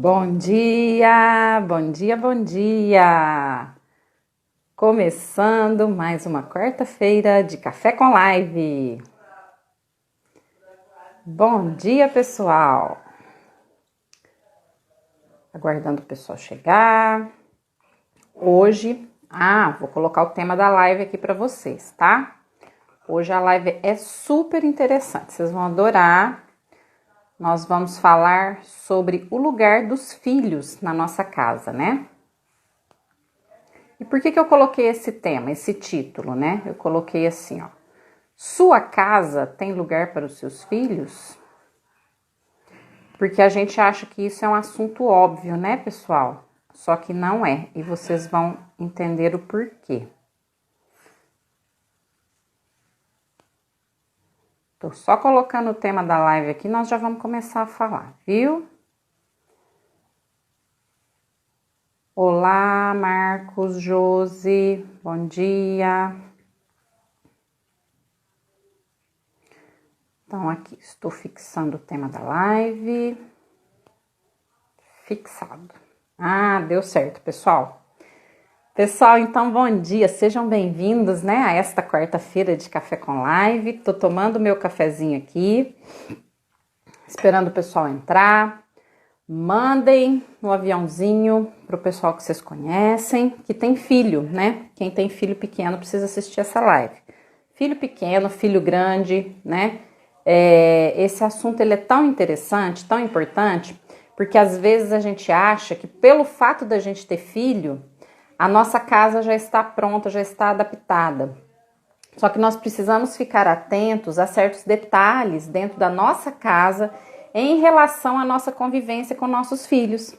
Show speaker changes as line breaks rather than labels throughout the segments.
Bom dia, bom dia, bom dia! Começando mais uma quarta-feira de Café com Live. Bom dia, pessoal! Aguardando o pessoal chegar. Hoje, vou colocar o tema da live aqui para vocês, tá? Hoje a live é super interessante, vocês vão adorar. Nós vamos falar sobre o lugar dos filhos na nossa casa, né? E por que eu coloquei esse tema, esse título, né? Eu coloquei assim, ó. Sua casa tem lugar para os seus filhos? Porque a gente acha que isso é um assunto óbvio, né, pessoal? Só que não é, e vocês vão entender o porquê. Tô só colocando o tema da live aqui, nós já vamos começar a falar, viu? Olá, Marcos, Josi, bom dia. Então, aqui, estou fixando o tema da live. Fixado. Deu certo, pessoal. Pessoal, então, bom dia. Sejam bem-vindos, né, a esta quarta-feira de Café com Live. Tô tomando meu cafezinho aqui, esperando o pessoal entrar. Mandem no aviãozinho pro pessoal que vocês conhecem, que tem filho, né? Quem tem filho pequeno precisa assistir essa live. Filho pequeno, filho grande, né? Esse assunto ele é tão interessante, tão importante, porque às vezes a gente acha que pelo fato da gente ter filho, a nossa casa já está pronta, já está adaptada. Só que nós precisamos ficar atentos a certos detalhes dentro da nossa casa em relação à nossa convivência com nossos filhos.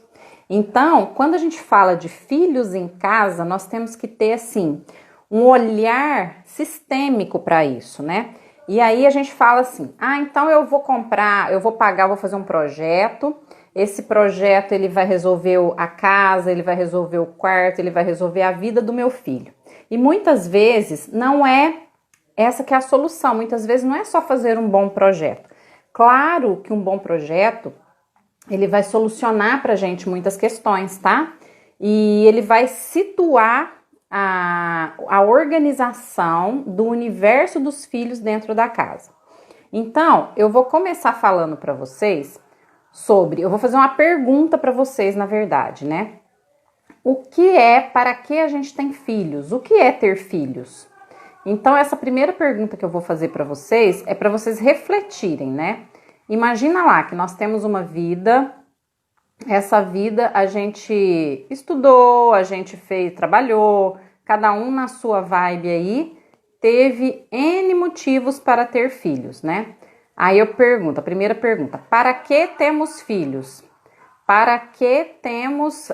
Então, quando a gente fala de filhos em casa, nós temos que ter, assim, um olhar sistêmico para isso, né? E aí a gente fala assim, então eu vou comprar, eu vou pagar, eu vou fazer um projeto. Esse projeto ele vai resolver a casa, ele vai resolver o quarto, ele vai resolver a vida do meu filho. E muitas vezes não é essa que é a solução, muitas vezes não é só fazer um bom projeto. Claro que um bom projeto, ele vai solucionar pra gente muitas questões, tá? E ele vai situar a organização do universo dos filhos dentro da casa. Então, eu vou começar falando para vocês eu vou fazer uma pergunta para vocês, na verdade, né? Para que a gente tem filhos? O que é ter filhos? Então, essa primeira pergunta que eu vou fazer para vocês é para vocês refletirem, né? Imagina lá que nós temos uma vida, essa vida a gente estudou, a gente trabalhou, cada um na sua vibe aí, teve N motivos para ter filhos, né? Aí eu pergunto, a primeira pergunta, para que temos filhos? Para que temos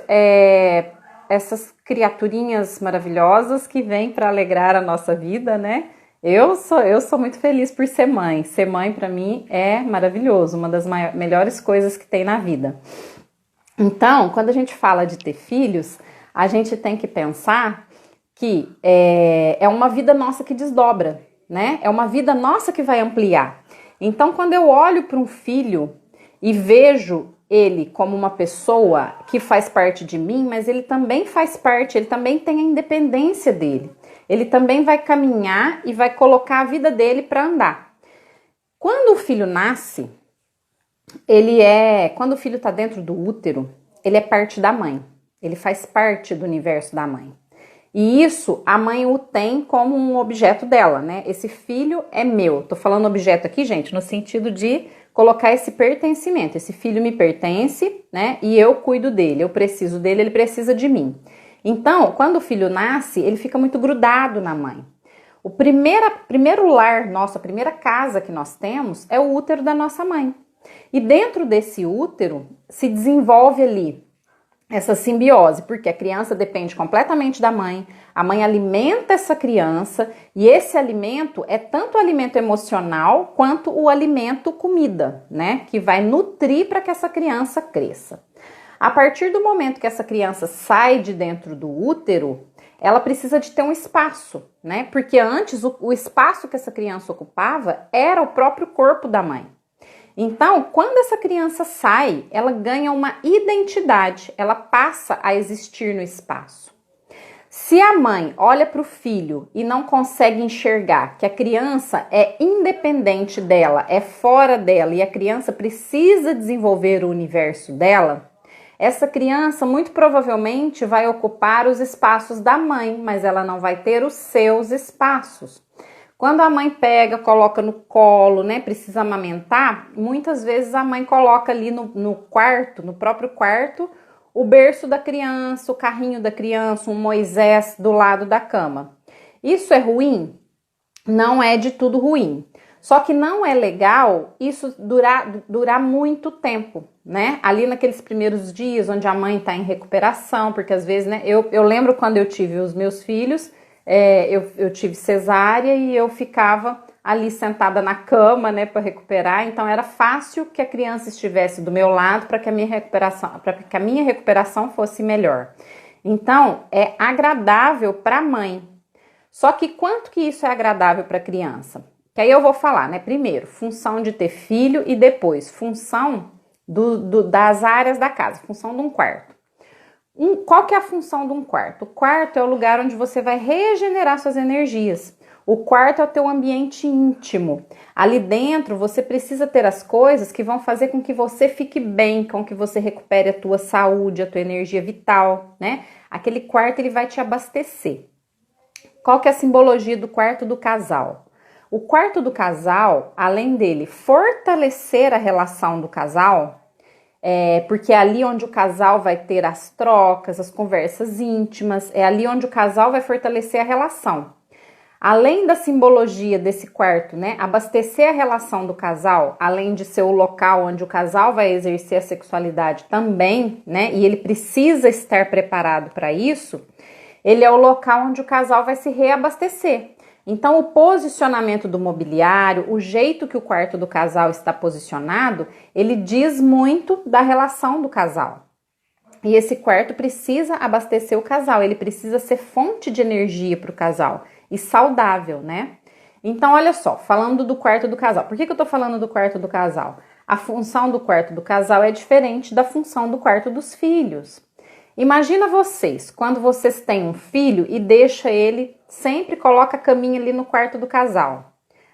essas criaturinhas maravilhosas que vêm para alegrar a nossa vida, né? Eu sou muito feliz por ser mãe. Ser mãe para mim é maravilhoso, uma das melhores coisas que tem na vida. Então, quando a gente fala de ter filhos, a gente tem que pensar que é uma vida nossa que desdobra, né? É uma vida nossa que vai ampliar. Então, quando eu olho para um filho e vejo ele como uma pessoa que faz parte de mim, mas ele também faz parte, ele também tem a independência dele. Ele também vai caminhar e vai colocar a vida dele para andar. Quando o filho nasce, quando o filho está dentro do útero, ele é parte da mãe. Ele faz parte do universo da mãe. E isso, a mãe o tem como um objeto dela, né? Esse filho é meu. Tô falando objeto aqui, gente, no sentido de colocar esse pertencimento. Esse filho me pertence, né? E eu cuido dele, eu preciso dele, ele precisa de mim. Então, quando o filho nasce, ele fica muito grudado na mãe. O primeiro lar nosso, a primeira casa que nós temos é o útero da nossa mãe. E dentro desse útero se desenvolve ali essa simbiose, porque a criança depende completamente da mãe, a mãe alimenta essa criança e esse alimento é tanto o alimento emocional quanto o alimento comida, né? Que vai nutrir para que essa criança cresça. A partir do momento que essa criança sai de dentro do útero, ela precisa de ter um espaço, né? Porque antes o espaço que essa criança ocupava era o próprio corpo da mãe. Então, quando essa criança sai, ela ganha uma identidade, ela passa a existir no espaço. Se a mãe olha para o filho e não consegue enxergar que a criança é independente dela, é fora dela e a criança precisa desenvolver o universo dela, essa criança muito provavelmente vai ocupar os espaços da mãe, mas ela não vai ter os seus espaços. Quando a mãe pega, coloca no colo, né, precisa amamentar, muitas vezes a mãe coloca ali no quarto, no próprio quarto, o berço da criança, o carrinho da criança, um Moisés do lado da cama. Isso é ruim? Não é de tudo ruim. Só que não é legal isso durar muito tempo, né? Ali naqueles primeiros dias onde a mãe está em recuperação, porque às vezes, né? Eu lembro quando eu tive os meus filhos, eu tive cesárea e eu ficava ali sentada na cama, né, para recuperar. Então era fácil que a criança estivesse do meu lado para que a minha recuperação fosse melhor. Então é agradável para a mãe. Só que quanto que isso é agradável para a criança? Que aí eu vou falar, né? Primeiro, função de ter filho e depois, função das áreas da casa, função de um quarto. Qual que é a função de um quarto? O quarto é o lugar onde você vai regenerar suas energias. O quarto é o teu ambiente íntimo. Ali dentro você precisa ter as coisas que vão fazer com que você fique bem, com que você recupere a tua saúde, a tua energia vital, né? Aquele quarto ele vai te abastecer. Qual que é a simbologia do quarto do casal? O quarto do casal, além dele fortalecer a relação do casal, porque é ali onde o casal vai ter as trocas, as conversas íntimas, é ali onde o casal vai fortalecer a relação. Além da simbologia desse quarto, né, abastecer a relação do casal, além de ser o local onde o casal vai exercer a sexualidade também, né, e ele precisa estar preparado para isso, ele é o local onde o casal vai se reabastecer. Então, o posicionamento do mobiliário, o jeito que o quarto do casal está posicionado, ele diz muito da relação do casal. E esse quarto precisa abastecer o casal, ele precisa ser fonte de energia para o casal e saudável, né? Então, olha só, falando do quarto do casal. Por que eu tô falando do quarto do casal? A função do quarto do casal é diferente da função do quarto dos filhos. Imagina vocês, quando vocês têm um filho e deixa ele, sempre coloca a caminha ali no quarto do casal.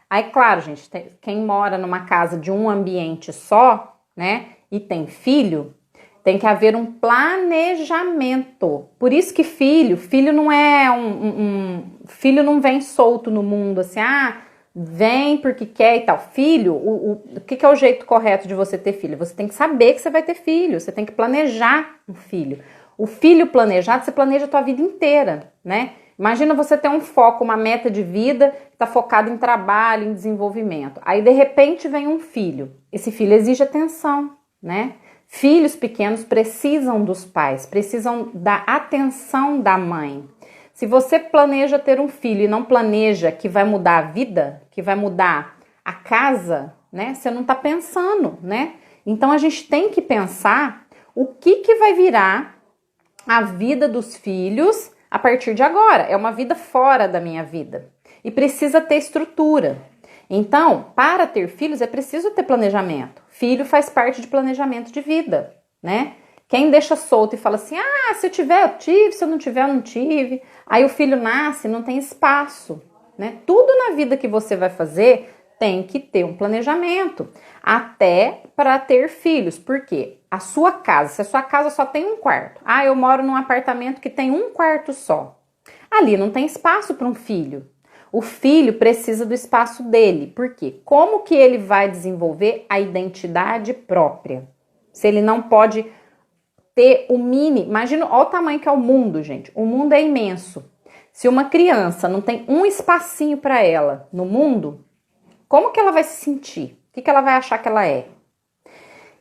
Aí, claro, gente, quem mora numa casa de um ambiente só, né, e tem filho, tem que haver um planejamento. Por isso que filho não é filho não vem solto no mundo, assim, vem porque quer e tal. Filho, o que é o jeito correto de você ter filho? Você tem que saber que você vai ter filho, você tem que planejar um filho. O filho planejado, você planeja a tua vida inteira, né? Imagina você ter um foco, uma meta de vida que está focado em trabalho, em desenvolvimento. Aí, de repente, vem um filho. Esse filho exige atenção, né? Filhos pequenos precisam dos pais, precisam da atenção da mãe. Se você planeja ter um filho e não planeja que vai mudar a vida, que vai mudar a casa, né? Você não está pensando, né? Então, a gente tem que pensar o que vai virar a vida dos filhos a partir de agora. É uma vida fora da minha vida e precisa ter estrutura. Então, para ter filhos é preciso ter planejamento. Filho faz parte de planejamento de vida, né? Quem deixa solto e fala assim, se eu tiver eu tive, se eu não tiver eu não tive. Aí o filho nasce, não tem espaço, né? Tudo na vida que você vai fazer tem que ter um planejamento, até para ter filhos. Por quê? A sua casa, se a sua casa só tem um quarto, eu moro num apartamento que tem um quarto só, ali não tem espaço para um filho. O filho precisa do espaço dele, por quê? Como que ele vai desenvolver a identidade própria? Se ele não pode ter o imagina, olha o tamanho que é o mundo, gente, o mundo é imenso. Se uma criança não tem um espacinho para ela no mundo, como que ela vai se sentir? O que ela vai achar que ela é?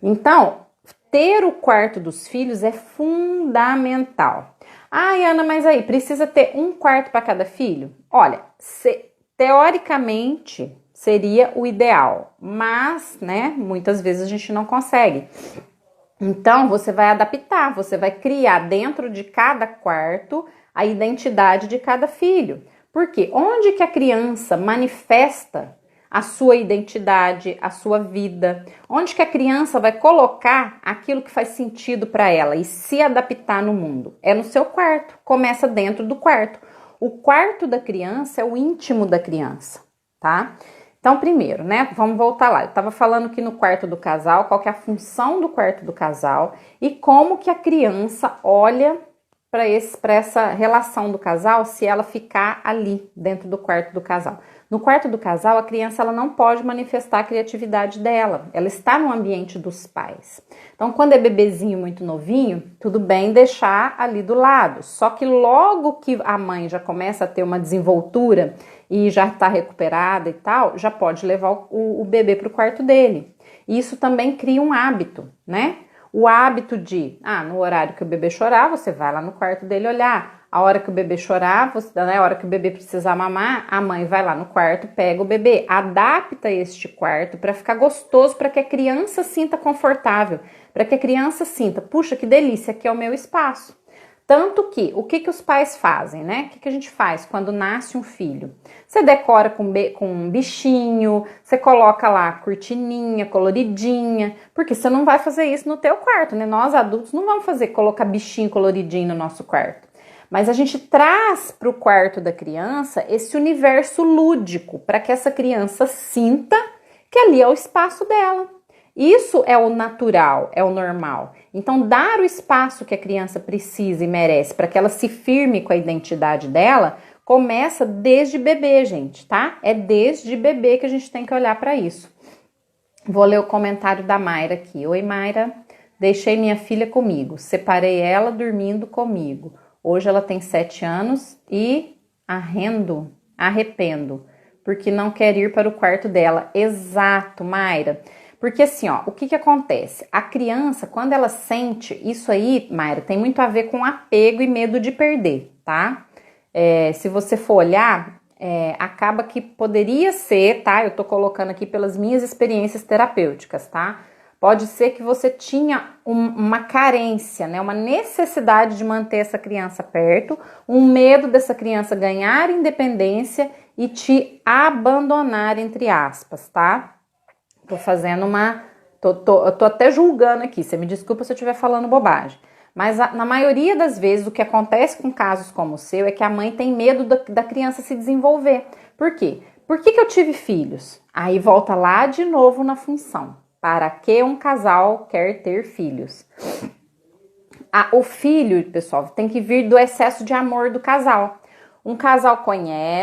Então, ter o quarto dos filhos é fundamental. Ana, mas aí, precisa ter um quarto para cada filho? Olha, teoricamente seria o ideal, mas, né, muitas vezes a gente não consegue. Então, você vai adaptar, você vai criar dentro de cada quarto a identidade de cada filho. Por quê? Onde que a criança manifesta a sua identidade, a sua vida. Onde que a criança vai colocar aquilo que faz sentido para ela e se adaptar no mundo? É no seu quarto, começa dentro do quarto. O quarto da criança é o íntimo da criança, tá? Então, primeiro, né, vamos voltar lá. Eu estava falando que no quarto do casal, qual que é a função do quarto do casal e como que a criança olha para essa relação do casal se ela ficar ali dentro do quarto do casal. No quarto do casal, a criança ela não pode manifestar a criatividade dela, ela está no ambiente dos pais. Então, quando é bebezinho muito novinho, tudo bem deixar ali do lado. Só que logo que a mãe já começa a ter uma desenvoltura e já está recuperada e tal, já pode levar o bebê para o quarto dele. E isso também cria um hábito, né? O hábito de, no horário que o bebê chorar, você vai lá no quarto dele olhar. A hora que o bebê chorar, a hora que o bebê precisar mamar, a mãe vai lá no quarto, pega o bebê, adapta este quarto para ficar gostoso, para que a criança sinta confortável, para que a criança sinta, puxa, que delícia, aqui é o meu espaço. Tanto que, o que os pais fazem, né? O que a gente faz quando nasce um filho? Você decora com um bichinho, você coloca lá cortininha, coloridinha, porque você não vai fazer isso no teu quarto, né? Nós adultos não vamos colocar bichinho coloridinho no nosso quarto. Mas a gente traz para o quarto da criança esse universo lúdico, para que essa criança sinta que ali é o espaço dela. Isso é o natural, é o normal. Então, dar o espaço que a criança precisa e merece para que ela se firme com a identidade dela, começa desde bebê, gente, tá? É desde bebê que a gente tem que olhar para isso. Vou ler o comentário da Mayra aqui. Oi, Mayra. Deixei minha filha comigo. Separei ela dormindo comigo. Hoje ela tem 7 anos e arrependo, porque não quer ir para o quarto dela. Exato, Mayra. Porque assim, ó, o que acontece? A criança, quando ela sente isso aí, Mayra, tem muito a ver com apego e medo de perder, tá? Se você for olhar, acaba que poderia ser, tá? Eu tô colocando aqui pelas minhas experiências terapêuticas, tá? Pode ser que você tinha uma carência, né? Uma necessidade de manter essa criança perto, um medo dessa criança ganhar independência e te abandonar, entre aspas, tá? Tô fazendo eu tô até julgando aqui, você me desculpa se eu estiver falando bobagem. Mas na maioria das vezes o que acontece com casos como o seu é que a mãe tem medo da criança se desenvolver. Por quê? Por que eu tive filhos? Aí volta lá de novo na função. Para que um casal quer ter filhos? O filho, pessoal, tem que vir do excesso de amor do casal. Um casal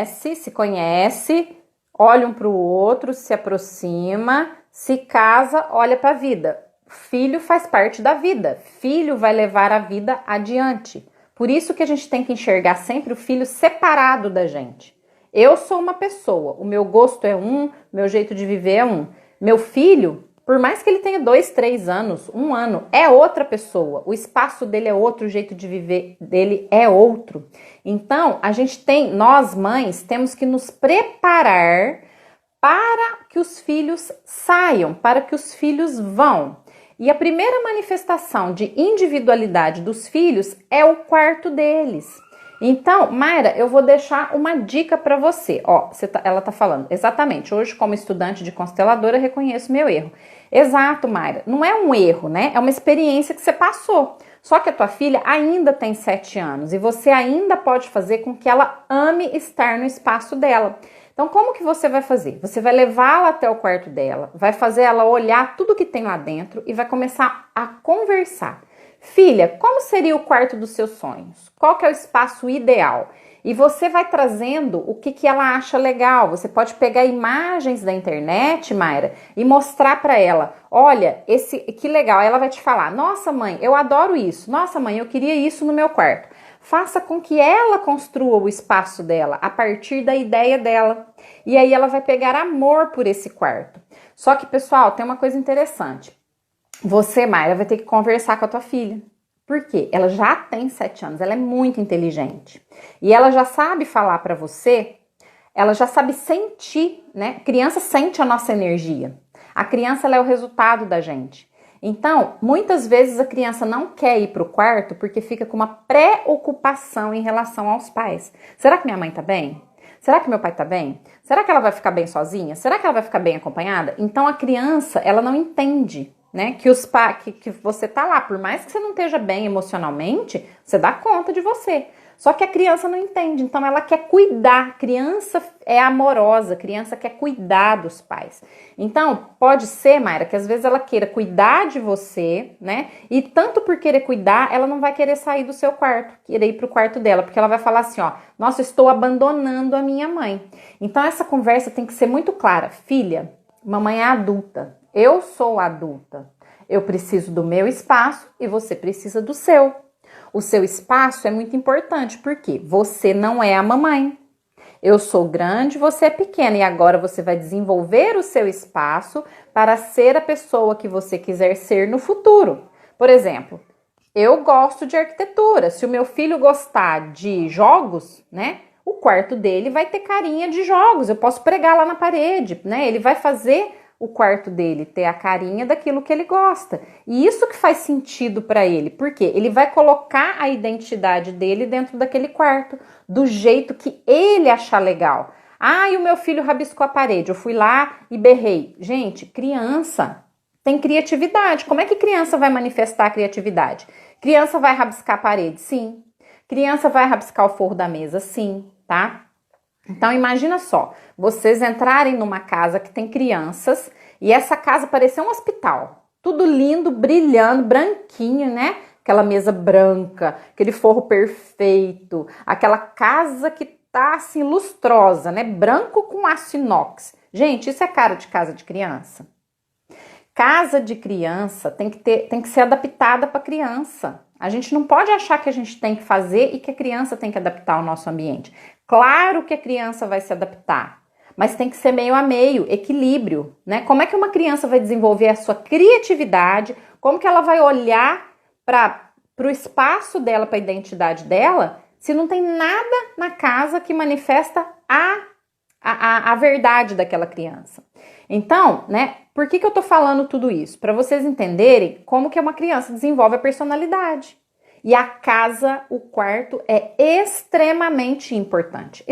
se conhece, olha um para o outro, se aproxima, se casa, olha para a vida. Filho faz parte da vida. Filho vai levar a vida adiante. Por isso que a gente tem que enxergar sempre o filho separado da gente. Eu sou uma pessoa, o meu gosto é meu jeito de viver é Meu filho, por mais que ele tenha 2, 3 anos, 1 ano, é outra pessoa. O espaço dele é outro, o jeito de viver dele é outro. Então, nós mães, temos que nos preparar para que os filhos saiam, para que os filhos vão. E a primeira manifestação de individualidade dos filhos é o quarto deles. Então, Mayra, eu vou deixar uma dica para você. Ó, ela tá falando, exatamente, hoje como estudante de consteladora reconheço meu erro. Exato, Mayra, não é um erro, né? É uma experiência que você passou. Só que a tua filha ainda tem 7 anos e você ainda pode fazer com que ela ame estar no espaço dela. Então, como que você vai fazer? Você vai levá-la até o quarto dela, vai fazer ela olhar tudo que tem lá dentro e vai começar a conversar. Filha, como seria o quarto dos seus sonhos? Qual que é o espaço ideal? E você vai trazendo o que ela acha legal. Você pode pegar imagens da internet, Mayra, e mostrar para ela. Olha, que legal. Aí ela vai te falar, nossa mãe, eu adoro isso. Nossa mãe, eu queria isso no meu quarto. Faça com que ela construa o espaço dela a partir da ideia dela. E aí ela vai pegar amor por esse quarto. Só que, pessoal, tem uma coisa interessante. Você, Mayra, vai ter que conversar com a tua filha. Por quê? Ela já tem 7 anos, ela é muito inteligente. E ela já sabe falar para você, ela já sabe sentir, né? A criança sente a nossa energia. A criança, ela é o resultado da gente. Então, muitas vezes a criança não quer ir para o quarto porque fica com uma preocupação em relação aos pais. Será que minha mãe tá bem? Será que meu pai tá bem? Será que ela vai ficar bem sozinha? Será que ela vai ficar bem acompanhada? Então a criança, ela não entende, né, que que você tá lá, por mais que você não esteja bem emocionalmente, você dá conta de você. Só que a criança não entende, então ela quer cuidar. Criança é amorosa, criança quer cuidar dos pais. Então, pode ser, Mayra, que às vezes ela queira cuidar de você, né? E tanto por querer cuidar, ela não vai querer sair do seu quarto, querer ir pro quarto dela, porque ela vai falar assim, ó, nossa, estou abandonando a minha mãe. Então, essa conversa tem que ser muito clara. Filha, mamãe é adulta, eu sou adulta. Eu preciso do meu espaço e você precisa do seu. O seu espaço é muito importante, porque você não é a mamãe. Eu sou grande, você é pequena e agora você vai desenvolver o seu espaço para ser a pessoa que você quiser ser no futuro. Por exemplo, eu gosto de arquitetura. Se o meu filho gostar de jogos, né? O quarto dele vai ter carinha de jogos. Eu posso pregar lá na parede, né? Ele vai fazer o quarto dele ter a carinha daquilo que ele gosta. E isso que faz sentido para ele, porque ele vai colocar a identidade dele dentro daquele quarto, do jeito que ele achar legal. Ah, e o meu filho rabiscou a parede, eu fui lá e berrei. Gente, criança tem criatividade. Como é que criança vai manifestar a criatividade? Criança vai rabiscar a parede? Sim. Criança vai rabiscar o forro da mesa? Sim, tá? Então imagina só, vocês entrarem numa casa que tem crianças e essa casa parecer um hospital. Tudo lindo, brilhando, branquinho, né? Aquela mesa branca, aquele forro perfeito, aquela casa que tá assim lustrosa, né? Branco com aço inox. Gente, isso é cara de casa de criança. Casa de criança tem que ser adaptada para criança. A gente não pode achar que a gente tem que fazer e que a criança tem que adaptar ao nosso ambiente. Claro que a criança vai se adaptar, mas tem que ser meio a meio, equilíbrio, né? Como é que uma criança vai desenvolver a sua criatividade? Como que ela vai olhar para o espaço dela, para a identidade dela, se não tem nada na casa que manifesta a verdade daquela criança? Então, né, por que eu tô falando tudo isso? Para vocês entenderem como que uma criança desenvolve a personalidade. E a casa, o quarto, é extremamente importante,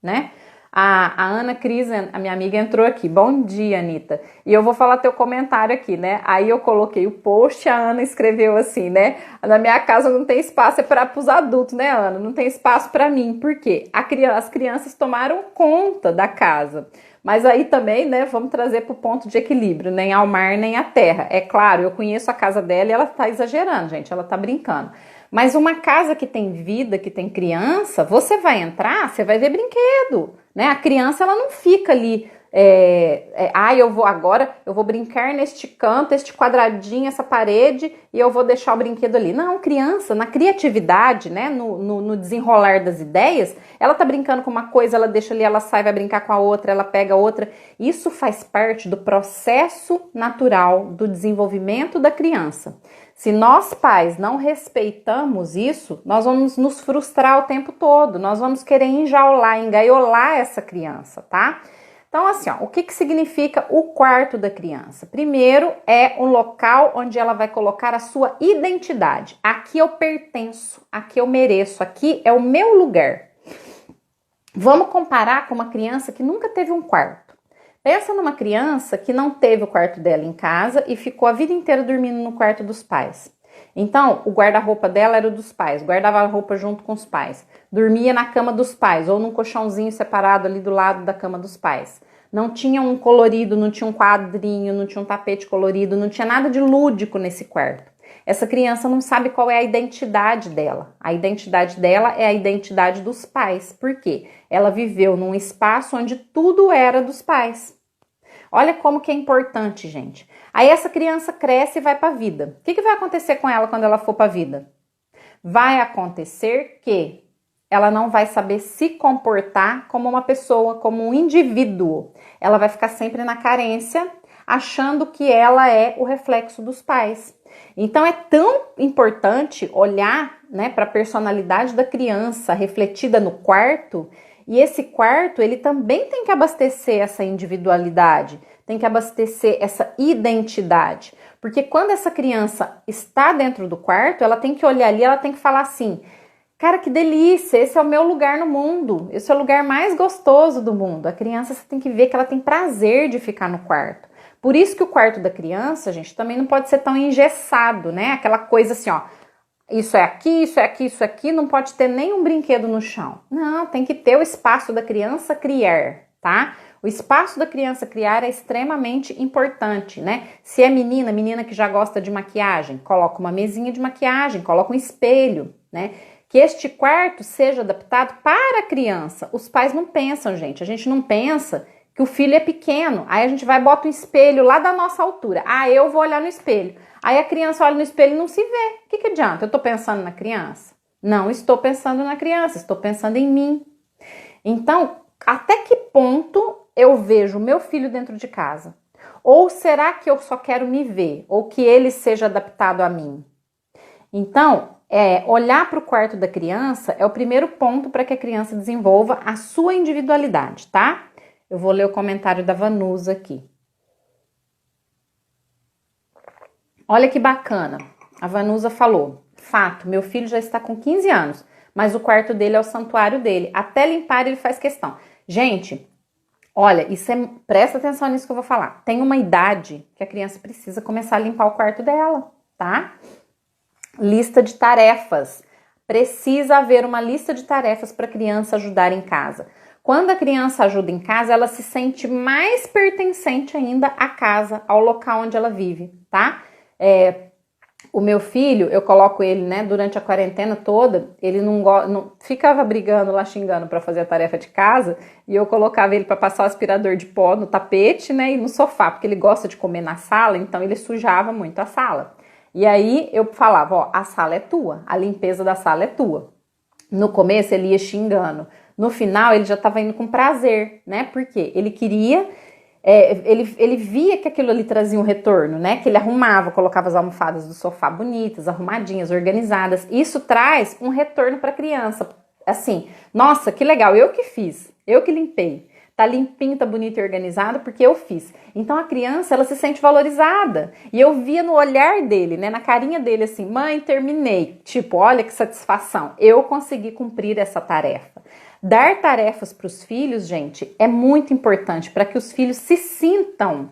né? A Ana Cris, a minha amiga, entrou aqui. Bom dia, Anitta. E eu vou falar teu comentário aqui, né? Aí eu coloquei o post, a Ana escreveu assim, né? Na minha casa não tem espaço, é para os adultos, né, Ana? Não tem espaço para mim. Por quê? As crianças tomaram conta da casa. Mas aí também, né, vamos trazer para o ponto de equilíbrio, nem ao mar, nem à terra. É claro, eu conheço a casa dela e ela tá exagerando, gente, ela tá brincando. Mas uma casa que tem vida, que tem criança, você vai entrar, você vai ver brinquedo, né? A criança, ela não fica ali, eu vou brincar neste canto, este quadradinho, essa parede, e eu vou deixar o brinquedo ali. Não, criança, na criatividade, né, no desenrolar das ideias, ela tá brincando com uma coisa, ela deixa ali, ela sai, vai brincar com a outra, ela pega outra. Isso faz parte do processo natural do desenvolvimento da criança. Se nós pais não respeitamos isso, nós vamos nos frustrar o tempo todo, nós vamos querer enjaular, engaiolar essa criança, tá? Então, assim, ó, o que significa o quarto da criança? Primeiro, é um local onde ela vai colocar a sua identidade. Aqui eu pertenço, aqui eu mereço, aqui é o meu lugar. Vamos comparar com uma criança que nunca teve um quarto. Pensa numa criança que não teve o quarto dela em casa e ficou a vida inteira dormindo no quarto dos pais. Então, o guarda-roupa dela era o dos pais, guardava a roupa junto com os pais, dormia na cama dos pais ou num colchãozinho separado ali do lado da cama dos pais. Não tinha um colorido, não tinha um quadrinho, não tinha um tapete colorido, não tinha nada de lúdico nesse quarto. Essa criança não sabe qual é a identidade dela. A identidade dela é a identidade dos pais. Por quê? Ela viveu num espaço onde tudo era dos pais. Olha como que é importante, gente. Aí essa criança cresce e vai para a vida. O que vai acontecer com ela quando ela for para a vida? Vai acontecer que ela não vai saber se comportar como uma pessoa, como um indivíduo. Ela vai ficar sempre na carência, achando que ela é o reflexo dos pais. Então é tão importante olhar, né, para a personalidade da criança refletida no quarto. E esse quarto, ele também tem que abastecer essa individualidade, tem que abastecer essa identidade. Porque quando essa criança está dentro do quarto, ela tem que olhar ali, ela tem que falar assim, Cara, que delícia, esse é o meu lugar no mundo, esse é o lugar mais gostoso do mundo. A criança, você tem que ver que ela tem prazer de ficar no quarto. Por isso que o quarto da criança, gente, também não pode ser tão engessado, né? Aquela coisa assim, ó, isso é aqui, isso é aqui, isso é aqui, não pode ter nenhum brinquedo no chão. Não, tem que ter o espaço da criança criar, tá? O espaço da criança criar é extremamente importante, né? Se é menina, menina que já gosta de maquiagem, coloca uma mesinha de maquiagem, coloca um espelho, né? Que este quarto seja adaptado para a criança. Os pais não pensam, gente. A gente não pensa que o filho é pequeno. Aí a gente vai e bota um espelho lá da nossa altura. Ah, eu vou olhar no espelho. Aí a criança olha no espelho e não se vê. O que adianta? Eu estou pensando na criança? Não estou pensando na criança, estou pensando em mim. Então, até que ponto eu vejo o meu filho dentro de casa? Ou será que eu só quero me ver? Ou que ele seja adaptado a mim? Então, olhar para o quarto da criança é o primeiro ponto para que a criança desenvolva a sua individualidade, tá? Eu vou ler o comentário da Vanusa aqui. Olha que bacana. A Vanusa falou: fato, meu filho já está com 15 anos, mas o quarto dele é o santuário dele. Até limpar ele faz questão. Gente, olha, presta atenção nisso que eu vou falar. Tem uma idade que a criança precisa começar a limpar o quarto dela, tá? Lista de tarefas. Precisa haver uma lista de tarefas para a criança ajudar em casa. Quando a criança ajuda em casa, ela se sente mais pertencente ainda à casa, ao local onde ela vive, tá? O meu filho, eu coloco ele, né, durante a quarentena toda, ele não ficava brigando lá, xingando para fazer a tarefa de casa, e eu colocava ele para passar o aspirador de pó no tapete, né, e no sofá, porque ele gosta de comer na sala, então ele sujava muito a sala. E aí eu falava, ó, a sala é tua, a limpeza da sala é tua. No começo ele ia xingando, no final ele já estava indo com prazer, né? Porque ele queria, ele via que aquilo ali trazia um retorno, né? Que ele arrumava, colocava as almofadas do sofá bonitas, arrumadinhas, organizadas. Isso traz um retorno para a criança. Assim, nossa, que legal, eu que fiz, eu que limpei. Tá limpinho, tá bonito e organizado porque eu fiz. Então a criança, ela se sente valorizada. E eu via no olhar dele, né, na carinha dele assim, mãe, terminei. Tipo, olha que satisfação, eu consegui cumprir essa tarefa. Dar tarefas para os filhos, gente, é muito importante para que os filhos se sintam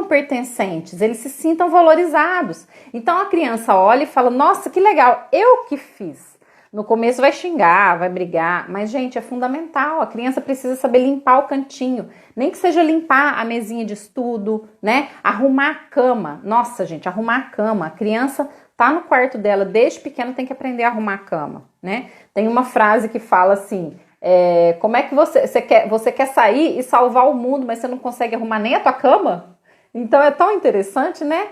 pertencentes, eles se sintam valorizados. Então a criança olha e fala, nossa, que legal, eu que fiz. No começo vai xingar, vai brigar, mas, gente, é fundamental. A criança precisa saber limpar o cantinho. Nem que seja limpar a mesinha de estudo, né? Arrumar a cama. Nossa, gente, arrumar a cama. A criança tá no quarto dela, desde pequena tem que aprender a arrumar a cama, né? Tem uma frase que fala assim, como é que você quer sair e salvar o mundo, mas você não consegue arrumar nem a tua cama? Então é tão interessante, né?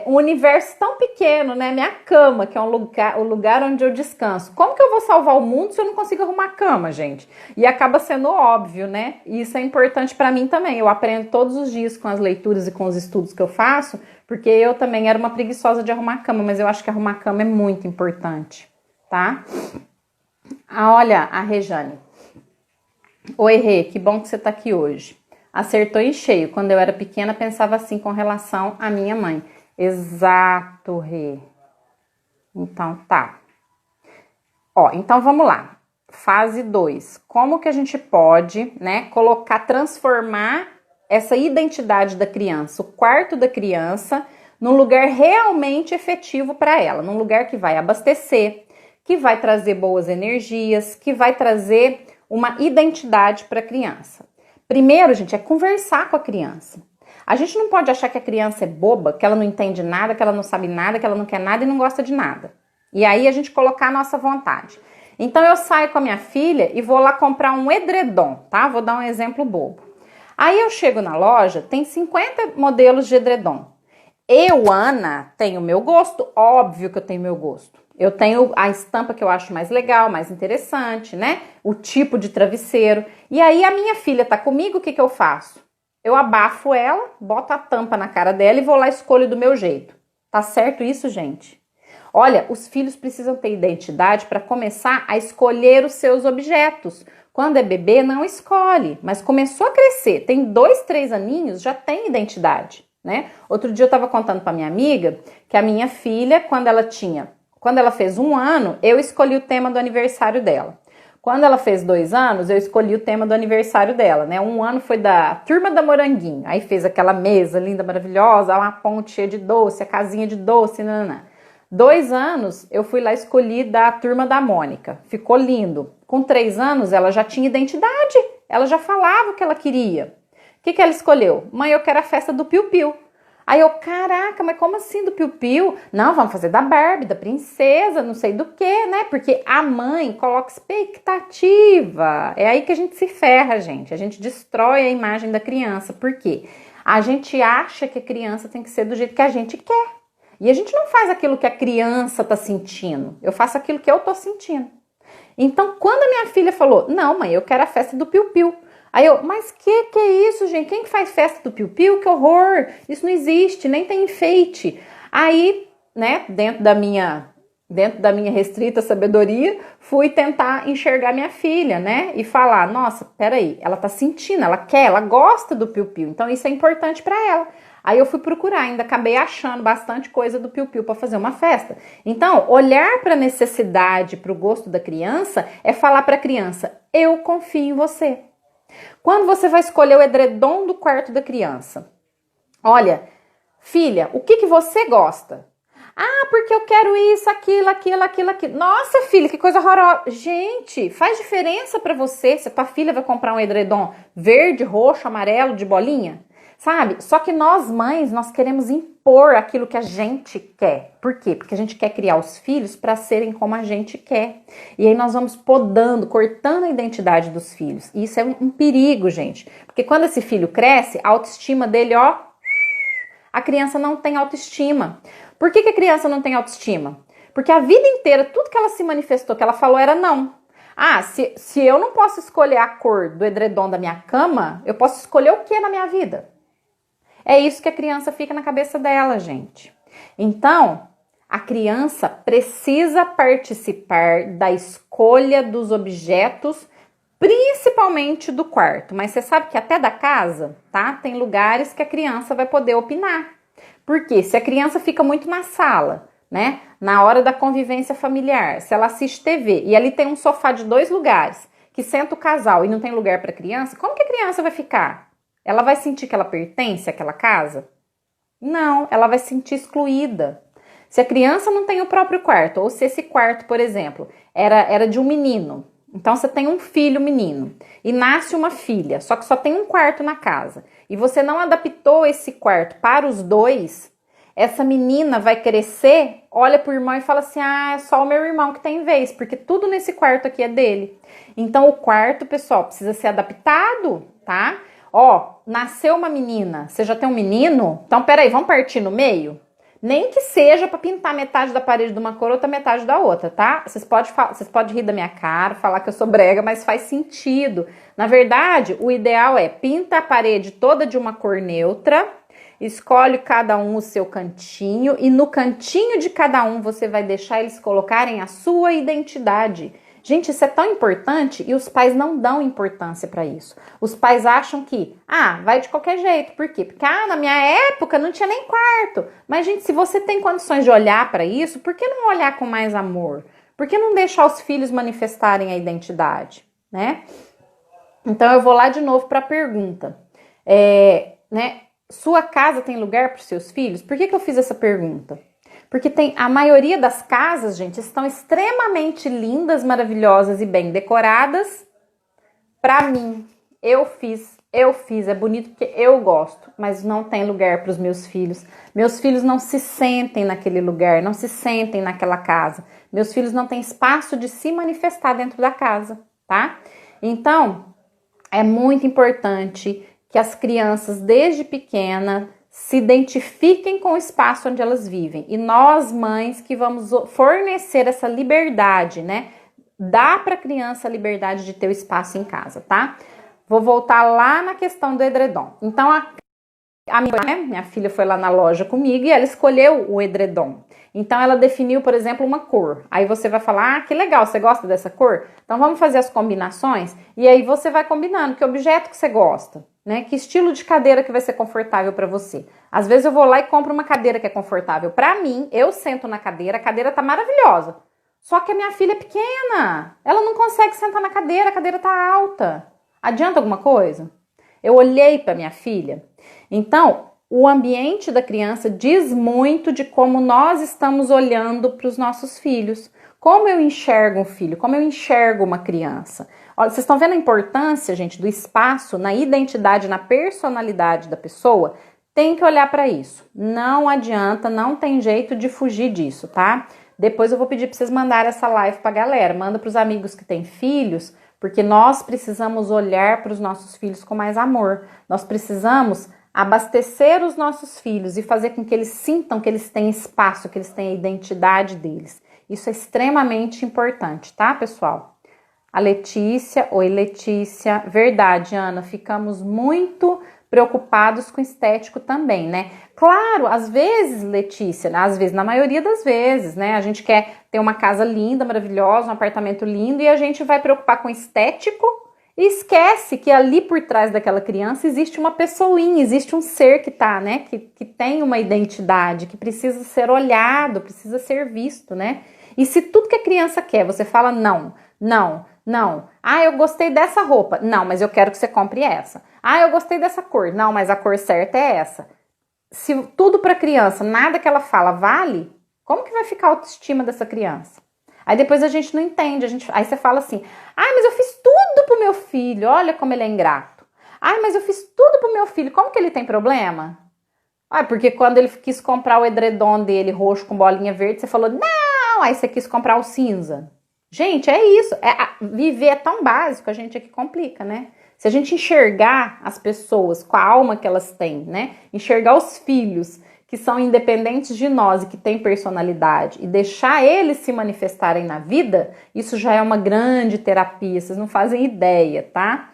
Um universo tão pequeno, né? Minha cama, que é o lugar onde eu descanso. Como que eu vou salvar o mundo se eu não consigo arrumar a cama, gente? E acaba sendo óbvio, né? E isso é importante para mim também. Eu aprendo todos os dias com as leituras e com os estudos que eu faço, porque eu também era uma preguiçosa de arrumar a cama, mas eu acho que arrumar a cama é muito importante, tá? Olha a Rejane. Oi, Rê, que bom que você tá aqui hoje. Acertou em cheio. Quando eu era pequena, pensava assim com relação à minha mãe. Exato, Rê. Então, tá. Ó, então vamos lá. Fase 2. Como que a gente pode, né, transformar essa identidade da criança, o quarto da criança, num lugar realmente efetivo para ela, num lugar que vai abastecer, que vai trazer boas energias, que vai trazer uma identidade para a criança. Primeiro, gente, é conversar com a criança. A gente não pode achar que a criança é boba, que ela não entende nada, que ela não sabe nada, que ela não quer nada e não gosta de nada. E aí a gente colocar a nossa vontade. Então eu saio com a minha filha e vou lá comprar um edredom, tá? Vou dar um exemplo bobo. Aí eu chego na loja, tem 50 modelos de edredom. Eu, Ana, tenho meu gosto, óbvio que eu tenho meu gosto. Eu tenho a estampa que eu acho mais legal, mais interessante, né? O tipo de travesseiro. E aí a minha filha tá comigo, o que eu faço? Eu abafo ela, boto a tampa na cara dela e vou lá e escolho do meu jeito. Tá certo isso, gente? Olha, os filhos precisam ter identidade para começar a escolher os seus objetos. Quando é bebê, não escolhe, mas começou a crescer, tem 2, 3 aninhos, já tem identidade, né? Outro dia eu estava contando para minha amiga que a minha filha, quando ela tinha Quando ela fez 1 ano, eu escolhi o tema do aniversário dela. Quando ela fez 2 anos, eu escolhi o tema do aniversário dela, né? 1 ano foi da Turma da Moranguinho. Aí fez aquela mesa linda, maravilhosa, uma ponte cheia de doce, a casinha de doce, nanana. 2 anos, eu fui lá escolhi da Turma da Mônica. Ficou lindo. Com 3 anos, ela já tinha identidade. Ela já falava o que ela queria. O que ela escolheu? Mãe, eu quero a festa do Piu Piu. Aí eu, caraca, mas como assim do Piu Piu? Não, vamos fazer da Barbie, da princesa, não sei do que, né? Porque a mãe coloca expectativa. É aí que a gente se ferra, gente. A gente destrói a imagem da criança. Por quê? A gente acha que a criança tem que ser do jeito que a gente quer. E a gente não faz aquilo que a criança tá sentindo. Eu faço aquilo que eu tô sentindo. Então, quando a minha filha falou, não, mãe, eu quero a festa do Piu Piu. Aí eu, mas que é isso, gente? Quem que faz festa do Piu Piu? Que horror! Isso não existe, nem tem enfeite. Aí, né, dentro da minha restrita sabedoria, fui tentar enxergar minha filha, né? E falar, nossa, peraí, ela tá sentindo, ela quer, ela gosta do Piu Piu. Então isso é importante para ela. Aí eu fui procurar, ainda acabei achando bastante coisa do Piu Piu para fazer uma festa. Então, olhar para a necessidade, para o gosto da criança, é falar para a criança, eu confio em você. Quando você vai escolher o edredom do quarto da criança, olha, filha, o que você gosta? Ah, porque eu quero isso, aquilo. Nossa, filha, que coisa horrorosa. Gente, faz diferença para você se a tua filha vai comprar um edredom verde, roxo, amarelo, de bolinha? Sabe? Só que nós mães, nós queremos impor aquilo que a gente quer. Por quê? Porque a gente quer criar os filhos para serem como a gente quer. E aí nós vamos podando, cortando a identidade dos filhos. E isso é um perigo, gente. Porque quando esse filho cresce, a autoestima dele, ó, a criança não tem autoestima. Por que a criança não tem autoestima? Porque a vida inteira, tudo que ela se manifestou, que ela falou era não. Ah, se eu não posso escolher a cor do edredom da minha cama, eu posso escolher o que na minha vida? É isso que a criança fica na cabeça dela, gente. Então, a criança precisa participar da escolha dos objetos, principalmente do quarto. Mas você sabe que até da casa, tá? Tem lugares que a criança vai poder opinar. Porque se a criança fica muito na sala, né? Na hora da convivência familiar, se ela assiste TV e ali tem um sofá de 2 lugares, que senta o casal e não tem lugar para a criança, como que a criança vai ficar? Ela vai sentir que ela pertence àquela casa? Não, ela vai se sentir excluída. Se a criança não tem o próprio quarto, ou se esse quarto, por exemplo, era de um menino, então você tem um filho menino e nasce uma filha, só que só tem um quarto na casa, e você não adaptou esse quarto para os dois, essa menina vai crescer, olha pro irmão e fala assim, ah, é só o meu irmão que tem vez, porque tudo nesse quarto aqui é dele. Então o quarto, pessoal, precisa ser adaptado, tá? Ó, nasceu uma menina, você já tem um menino? Então, peraí, vamos partir no meio? Nem que seja para pintar metade da parede de uma cor, outra metade da outra, tá? Vocês podem rir da minha cara, falar que eu sou brega, mas faz sentido. Na verdade, o ideal é pinta a parede toda de uma cor neutra, escolhe cada um o seu cantinho e no cantinho de cada um você vai deixar eles colocarem a sua identidade. Gente, isso é tão importante e os pais não dão importância para isso. Os pais acham que, vai de qualquer jeito. Por quê? Porque, na minha época não tinha nem quarto. Mas, gente, se você tem condições de olhar para isso, por que não olhar com mais amor? Por que não deixar os filhos manifestarem a identidade, né? Então, eu vou lá de novo para a pergunta. Sua casa tem lugar para os seus filhos? Por que eu fiz essa pergunta? Porque a maioria das casas, gente, estão extremamente lindas, maravilhosas e bem decoradas. Pra mim, eu fiz, é bonito porque eu gosto, mas não tem lugar para os meus filhos. Meus filhos não se sentem naquele lugar, não se sentem naquela casa. Meus filhos não têm espaço de se manifestar dentro da casa, tá? Então, é muito importante que as crianças, desde pequena, se identifiquem com o espaço onde elas vivem. E nós, mães, que vamos fornecer essa liberdade, né? Dá para a criança a liberdade de ter o espaço em casa, tá? Vou voltar lá na questão do edredom. Então, minha filha foi lá na loja comigo e ela escolheu o edredom. Então ela definiu, por exemplo, uma cor. Aí você vai falar, que legal, você gosta dessa cor? Então vamos fazer as combinações? E aí você vai combinando que objeto que você gosta, né? Que estilo de cadeira que vai ser confortável para você. Às vezes eu vou lá e compro uma cadeira que é confortável para mim, eu sento na cadeira, a cadeira tá maravilhosa. Só que a minha filha é pequena, ela não consegue sentar na cadeira, a cadeira tá alta. Adianta alguma coisa? Eu olhei para minha filha. Então, o ambiente da criança diz muito de como nós estamos olhando para os nossos filhos. Como eu enxergo um filho, como eu enxergo uma criança. Olha, vocês estão vendo a importância, gente, do espaço na identidade, na personalidade da pessoa? Tem que olhar para isso. Não adianta, não tem jeito de fugir disso, tá? Depois eu vou pedir para vocês mandarem essa live para a galera. Manda para os amigos que têm filhos, porque nós precisamos olhar para os nossos filhos com mais amor. Nós precisamos abastecer os nossos filhos e fazer com que eles sintam que eles têm espaço, que eles têm a identidade deles. Isso é extremamente importante, tá, pessoal? A Letícia, oi Letícia, verdade, Ana, ficamos muito preocupados com estético também, né? Claro, às vezes, Letícia, às vezes, na maioria das vezes, né? A gente quer ter uma casa linda, maravilhosa, um apartamento lindo e a gente vai preocupar com estético e esquece que ali por trás daquela criança existe uma pessoinha, existe um ser que tá, né? Que tem uma identidade, que precisa ser olhado, precisa ser visto, né? E se tudo que a criança quer, você fala não, não, não. Ah, eu gostei dessa roupa. Não, mas eu quero que você compre essa. Ah, eu gostei dessa cor. Não, mas a cor certa é essa. Se tudo para criança, nada que ela fala vale, como que vai ficar a autoestima dessa criança? Aí depois a gente não entende, aí você fala assim, ai, mas eu fiz tudo pro meu filho, olha como ele é ingrato. Ai, mas eu fiz tudo pro meu filho, como que ele tem problema? Ah, porque quando ele quis comprar o edredom dele roxo com bolinha verde, você falou, não, aí você quis comprar o cinza. Gente, é isso, viver é tão básico, a gente aqui complica, né? Se a gente enxergar as pessoas com a alma que elas têm, né? Enxergar os filhos que são independentes de nós e que têm personalidade e deixar eles se manifestarem na vida, isso já é uma grande terapia, vocês não fazem ideia, tá?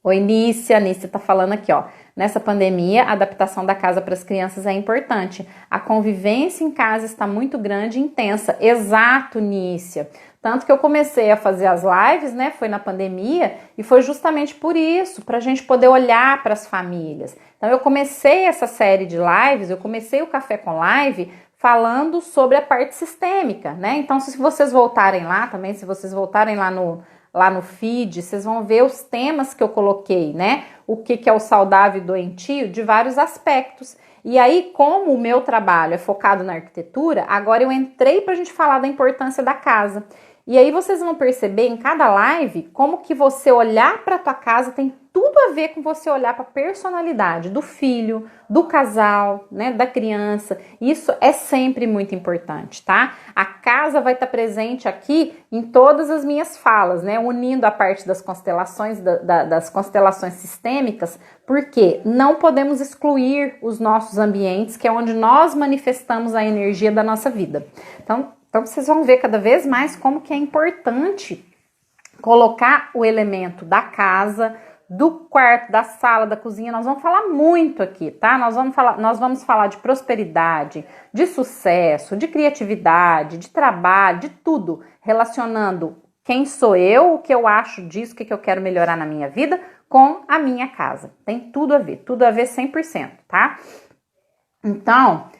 Oi, Nícia, a Nícia tá falando aqui, ó. Nessa pandemia, a adaptação da casa para as crianças é importante. A convivência em casa está muito grande e intensa. Exato, Nícia. Tanto que eu comecei a fazer as lives, né? Foi na pandemia e foi justamente por isso, para a gente poder olhar para as famílias. Então, eu comecei essa série de lives, eu comecei o Café com Live falando sobre a parte sistêmica, né? Então, se vocês voltarem lá também, se vocês voltarem lá no feed, vocês vão ver os temas que eu coloquei, né? O que é o saudável e doentio, de vários aspectos. E aí, como o meu trabalho é focado na arquitetura, agora eu entrei para a gente falar da importância da casa. E aí vocês vão perceber em cada live como que você olhar para a tua casa tem tudo a ver com você olhar para a personalidade do filho, do casal, né, da criança. Isso é sempre muito importante, tá? A casa vai estar presente aqui em todas as minhas falas, né, unindo a parte das constelações, das constelações sistêmicas, porque não podemos excluir os nossos ambientes, que é onde nós manifestamos a energia da nossa vida. Então vocês vão ver cada vez mais como que é importante colocar o elemento da casa, do quarto, da sala, da cozinha. Nós vamos falar muito aqui, tá? Nós vamos falar de prosperidade, de sucesso, de criatividade, de trabalho, de tudo, relacionando quem sou eu, o que eu acho disso, o que eu quero melhorar na minha vida com a minha casa. Tem tudo a ver 100%, tá? Então,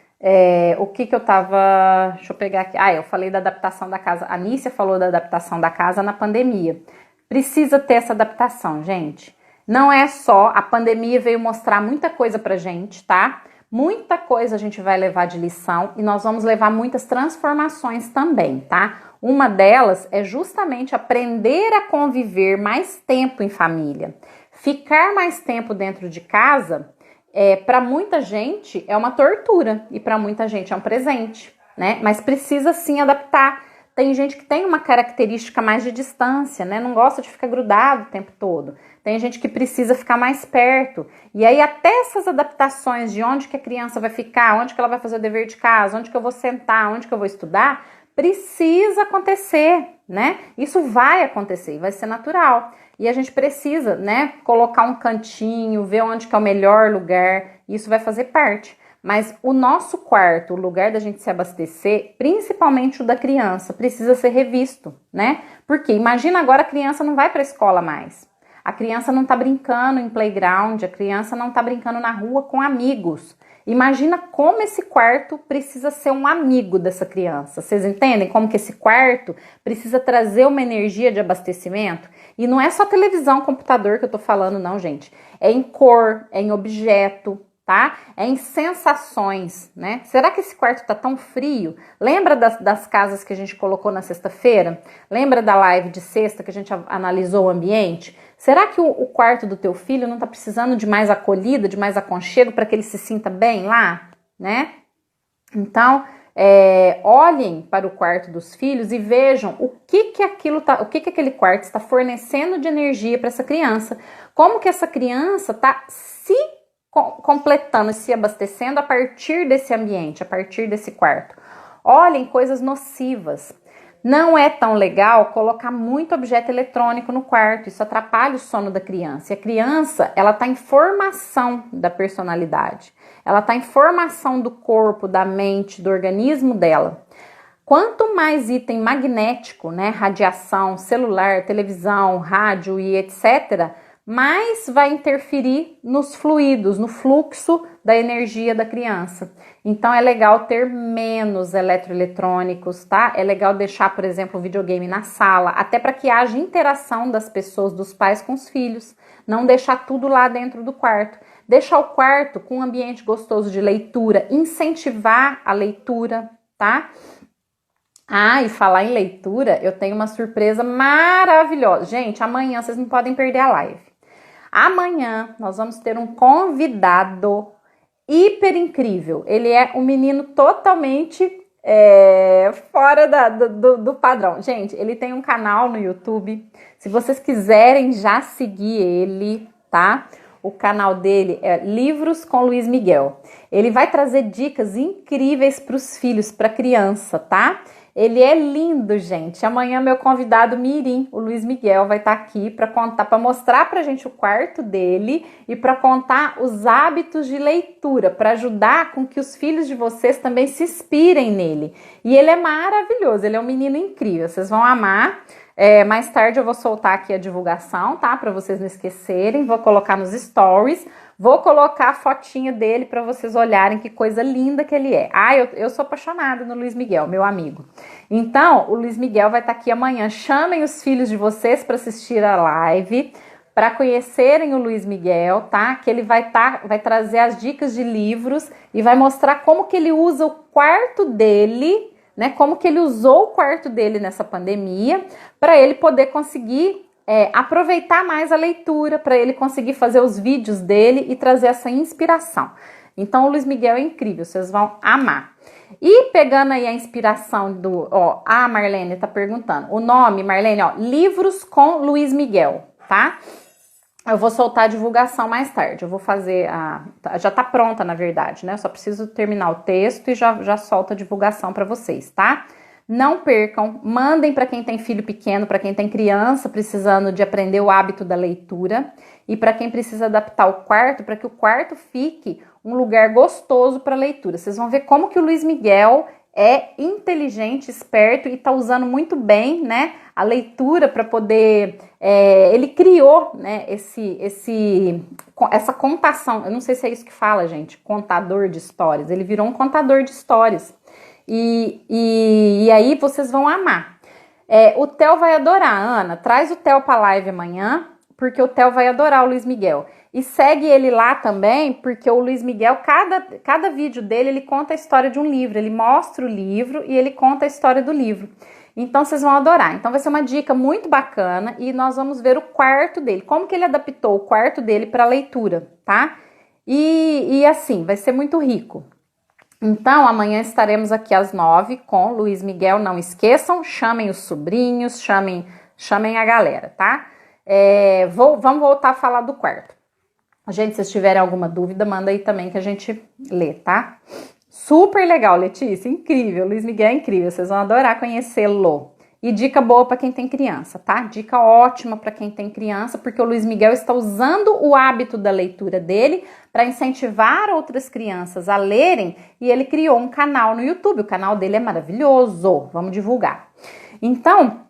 o que eu tava... Deixa eu pegar aqui. Eu falei da adaptação da casa. A Nícia falou da adaptação da casa na pandemia. Precisa ter essa adaptação, gente. Não é só... A pandemia veio mostrar muita coisa pra gente, tá? Muita coisa a gente vai levar de lição e nós vamos levar muitas transformações também, tá? Uma delas é justamente aprender a conviver mais tempo em família. Ficar mais tempo dentro de casa... para muita gente é uma tortura e para muita gente é um presente, né? Mas precisa sim adaptar. Tem gente que tem uma característica mais de distância, né? Não gosta de ficar grudado o tempo todo. Tem gente que precisa ficar mais perto. E aí até essas adaptações de onde que a criança vai ficar, onde que ela vai fazer o dever de casa, onde que eu vou sentar, onde que eu vou estudar, precisa acontecer, né? Isso vai acontecer e vai ser natural. E a gente precisa, né, colocar um cantinho, ver onde que é o melhor lugar. Isso vai fazer parte. Mas o nosso quarto, o lugar da gente se abastecer, principalmente o da criança, precisa ser revisto, né? Porque imagina agora a criança não vai para a escola mais. A criança não tá brincando em playground, a criança não tá brincando na rua com amigos. Imagina como esse quarto precisa ser um amigo dessa criança. Vocês entendem como que esse quarto precisa trazer uma energia de abastecimento? E não é só televisão, computador que eu tô falando, não, gente. É em cor, é em objeto, tá? É em sensações, né? Será que esse quarto tá tão frio? Lembra das casas que a gente colocou na sexta-feira? Lembra da live de sexta que a gente analisou o ambiente? Será que o quarto do teu filho não tá precisando de mais acolhida, de mais aconchego para que ele se sinta bem lá, né? Então, olhem para o quarto dos filhos e vejam o que aquele quarto está fornecendo de energia para essa criança. Como que essa criança está se completando, se abastecendo a partir desse ambiente, a partir desse quarto. Olhem coisas nocivas. Não é tão legal colocar muito objeto eletrônico no quarto, isso atrapalha o sono da criança. E a criança, ela está em formação da personalidade, ela está em formação do corpo, da mente, do organismo dela. Quanto mais item magnético, né, radiação, celular, televisão, rádio e etc., mais vai interferir nos fluidos, no fluxo da energia da criança. Então é legal ter menos eletroeletrônicos, tá? É legal deixar, por exemplo, o videogame na sala, até para que haja interação das pessoas, dos pais com os filhos. Não deixar tudo lá dentro do quarto. Deixar o quarto com um ambiente gostoso de leitura, incentivar a leitura, tá? Ah, e falar em leitura, eu tenho uma surpresa maravilhosa. Gente, amanhã vocês não podem perder a live. Amanhã nós vamos ter um convidado hiper incrível. Ele é um menino totalmente fora do padrão. Gente, ele tem um canal no YouTube. Se vocês quiserem já seguir ele, tá? O canal dele é Livros com Luiz Miguel. Ele vai trazer dicas incríveis para os filhos, para criança, tá? Ele é lindo, gente. Amanhã meu convidado Mirim, o Luiz Miguel, vai estar aqui para contar, para mostrar pra gente o quarto dele e para contar os hábitos de leitura, para ajudar com que os filhos de vocês também se inspirem nele. E ele é maravilhoso, ele é um menino incrível, vocês vão amar. Mais tarde eu vou soltar aqui a divulgação, tá? Para vocês não esquecerem, vou colocar nos stories. Vou colocar a fotinha dele para vocês olharem que coisa linda que ele é. Ah, eu sou apaixonada no Luiz Miguel, meu amigo. Então, o Luiz Miguel vai estar aqui amanhã. Chamem os filhos de vocês para assistir a live, para conhecerem o Luiz Miguel, tá? Que ele vai trazer as dicas de livros e vai mostrar como que ele usa o quarto dele, né? Como que ele usou o quarto dele nessa pandemia para ele poder conseguir aproveitar mais a leitura, para ele conseguir fazer os vídeos dele e trazer essa inspiração. Então, o Luiz Miguel é incrível, vocês vão amar. E pegando aí a inspiração a Marlene tá perguntando, o nome, Marlene, Livros com Luiz Miguel, tá? Eu vou soltar a divulgação mais tarde, eu vou fazer já tá pronta, na verdade, né? Eu só preciso terminar o texto e já solto a divulgação para vocês, tá? Não percam, mandem para quem tem filho pequeno, para quem tem criança precisando de aprender o hábito da leitura e para quem precisa adaptar o quarto, para que o quarto fique um lugar gostoso para leitura. Vocês vão ver como que o Luiz Miguel é inteligente, esperto e está usando muito bem, né, a leitura para poder... ele criou, né, essa contação, eu não sei se é isso que fala, gente, contador de histórias. Ele virou um contador de histórias. E aí vocês vão amar. O Theo vai adorar, Ana. Traz o Theo pra live amanhã, porque o Theo vai adorar o Luiz Miguel. E segue ele lá também, porque o Luiz Miguel, cada vídeo dele, ele conta a história de um livro. Ele mostra o livro e ele conta a história do livro. Então vocês vão adorar. Então vai ser uma dica muito bacana e nós vamos ver o quarto dele. Como que ele adaptou o quarto dele para leitura, tá? E assim, vai ser muito rico. Então, amanhã estaremos aqui às 9 com Luiz Miguel. Não esqueçam, chamem os sobrinhos, chamem a galera, tá? Vamos voltar a falar do quarto. Gente, se vocês tiverem alguma dúvida, manda aí também que a gente lê, tá? Super legal, Letícia, incrível. Luiz Miguel é incrível, vocês vão adorar conhecê-lo. E dica boa para quem tem criança, tá? Dica ótima para quem tem criança, porque o Luiz Miguel está usando o hábito da leitura dele para incentivar outras crianças a lerem, e ele criou um canal no YouTube. O canal dele é maravilhoso, vamos divulgar. Então,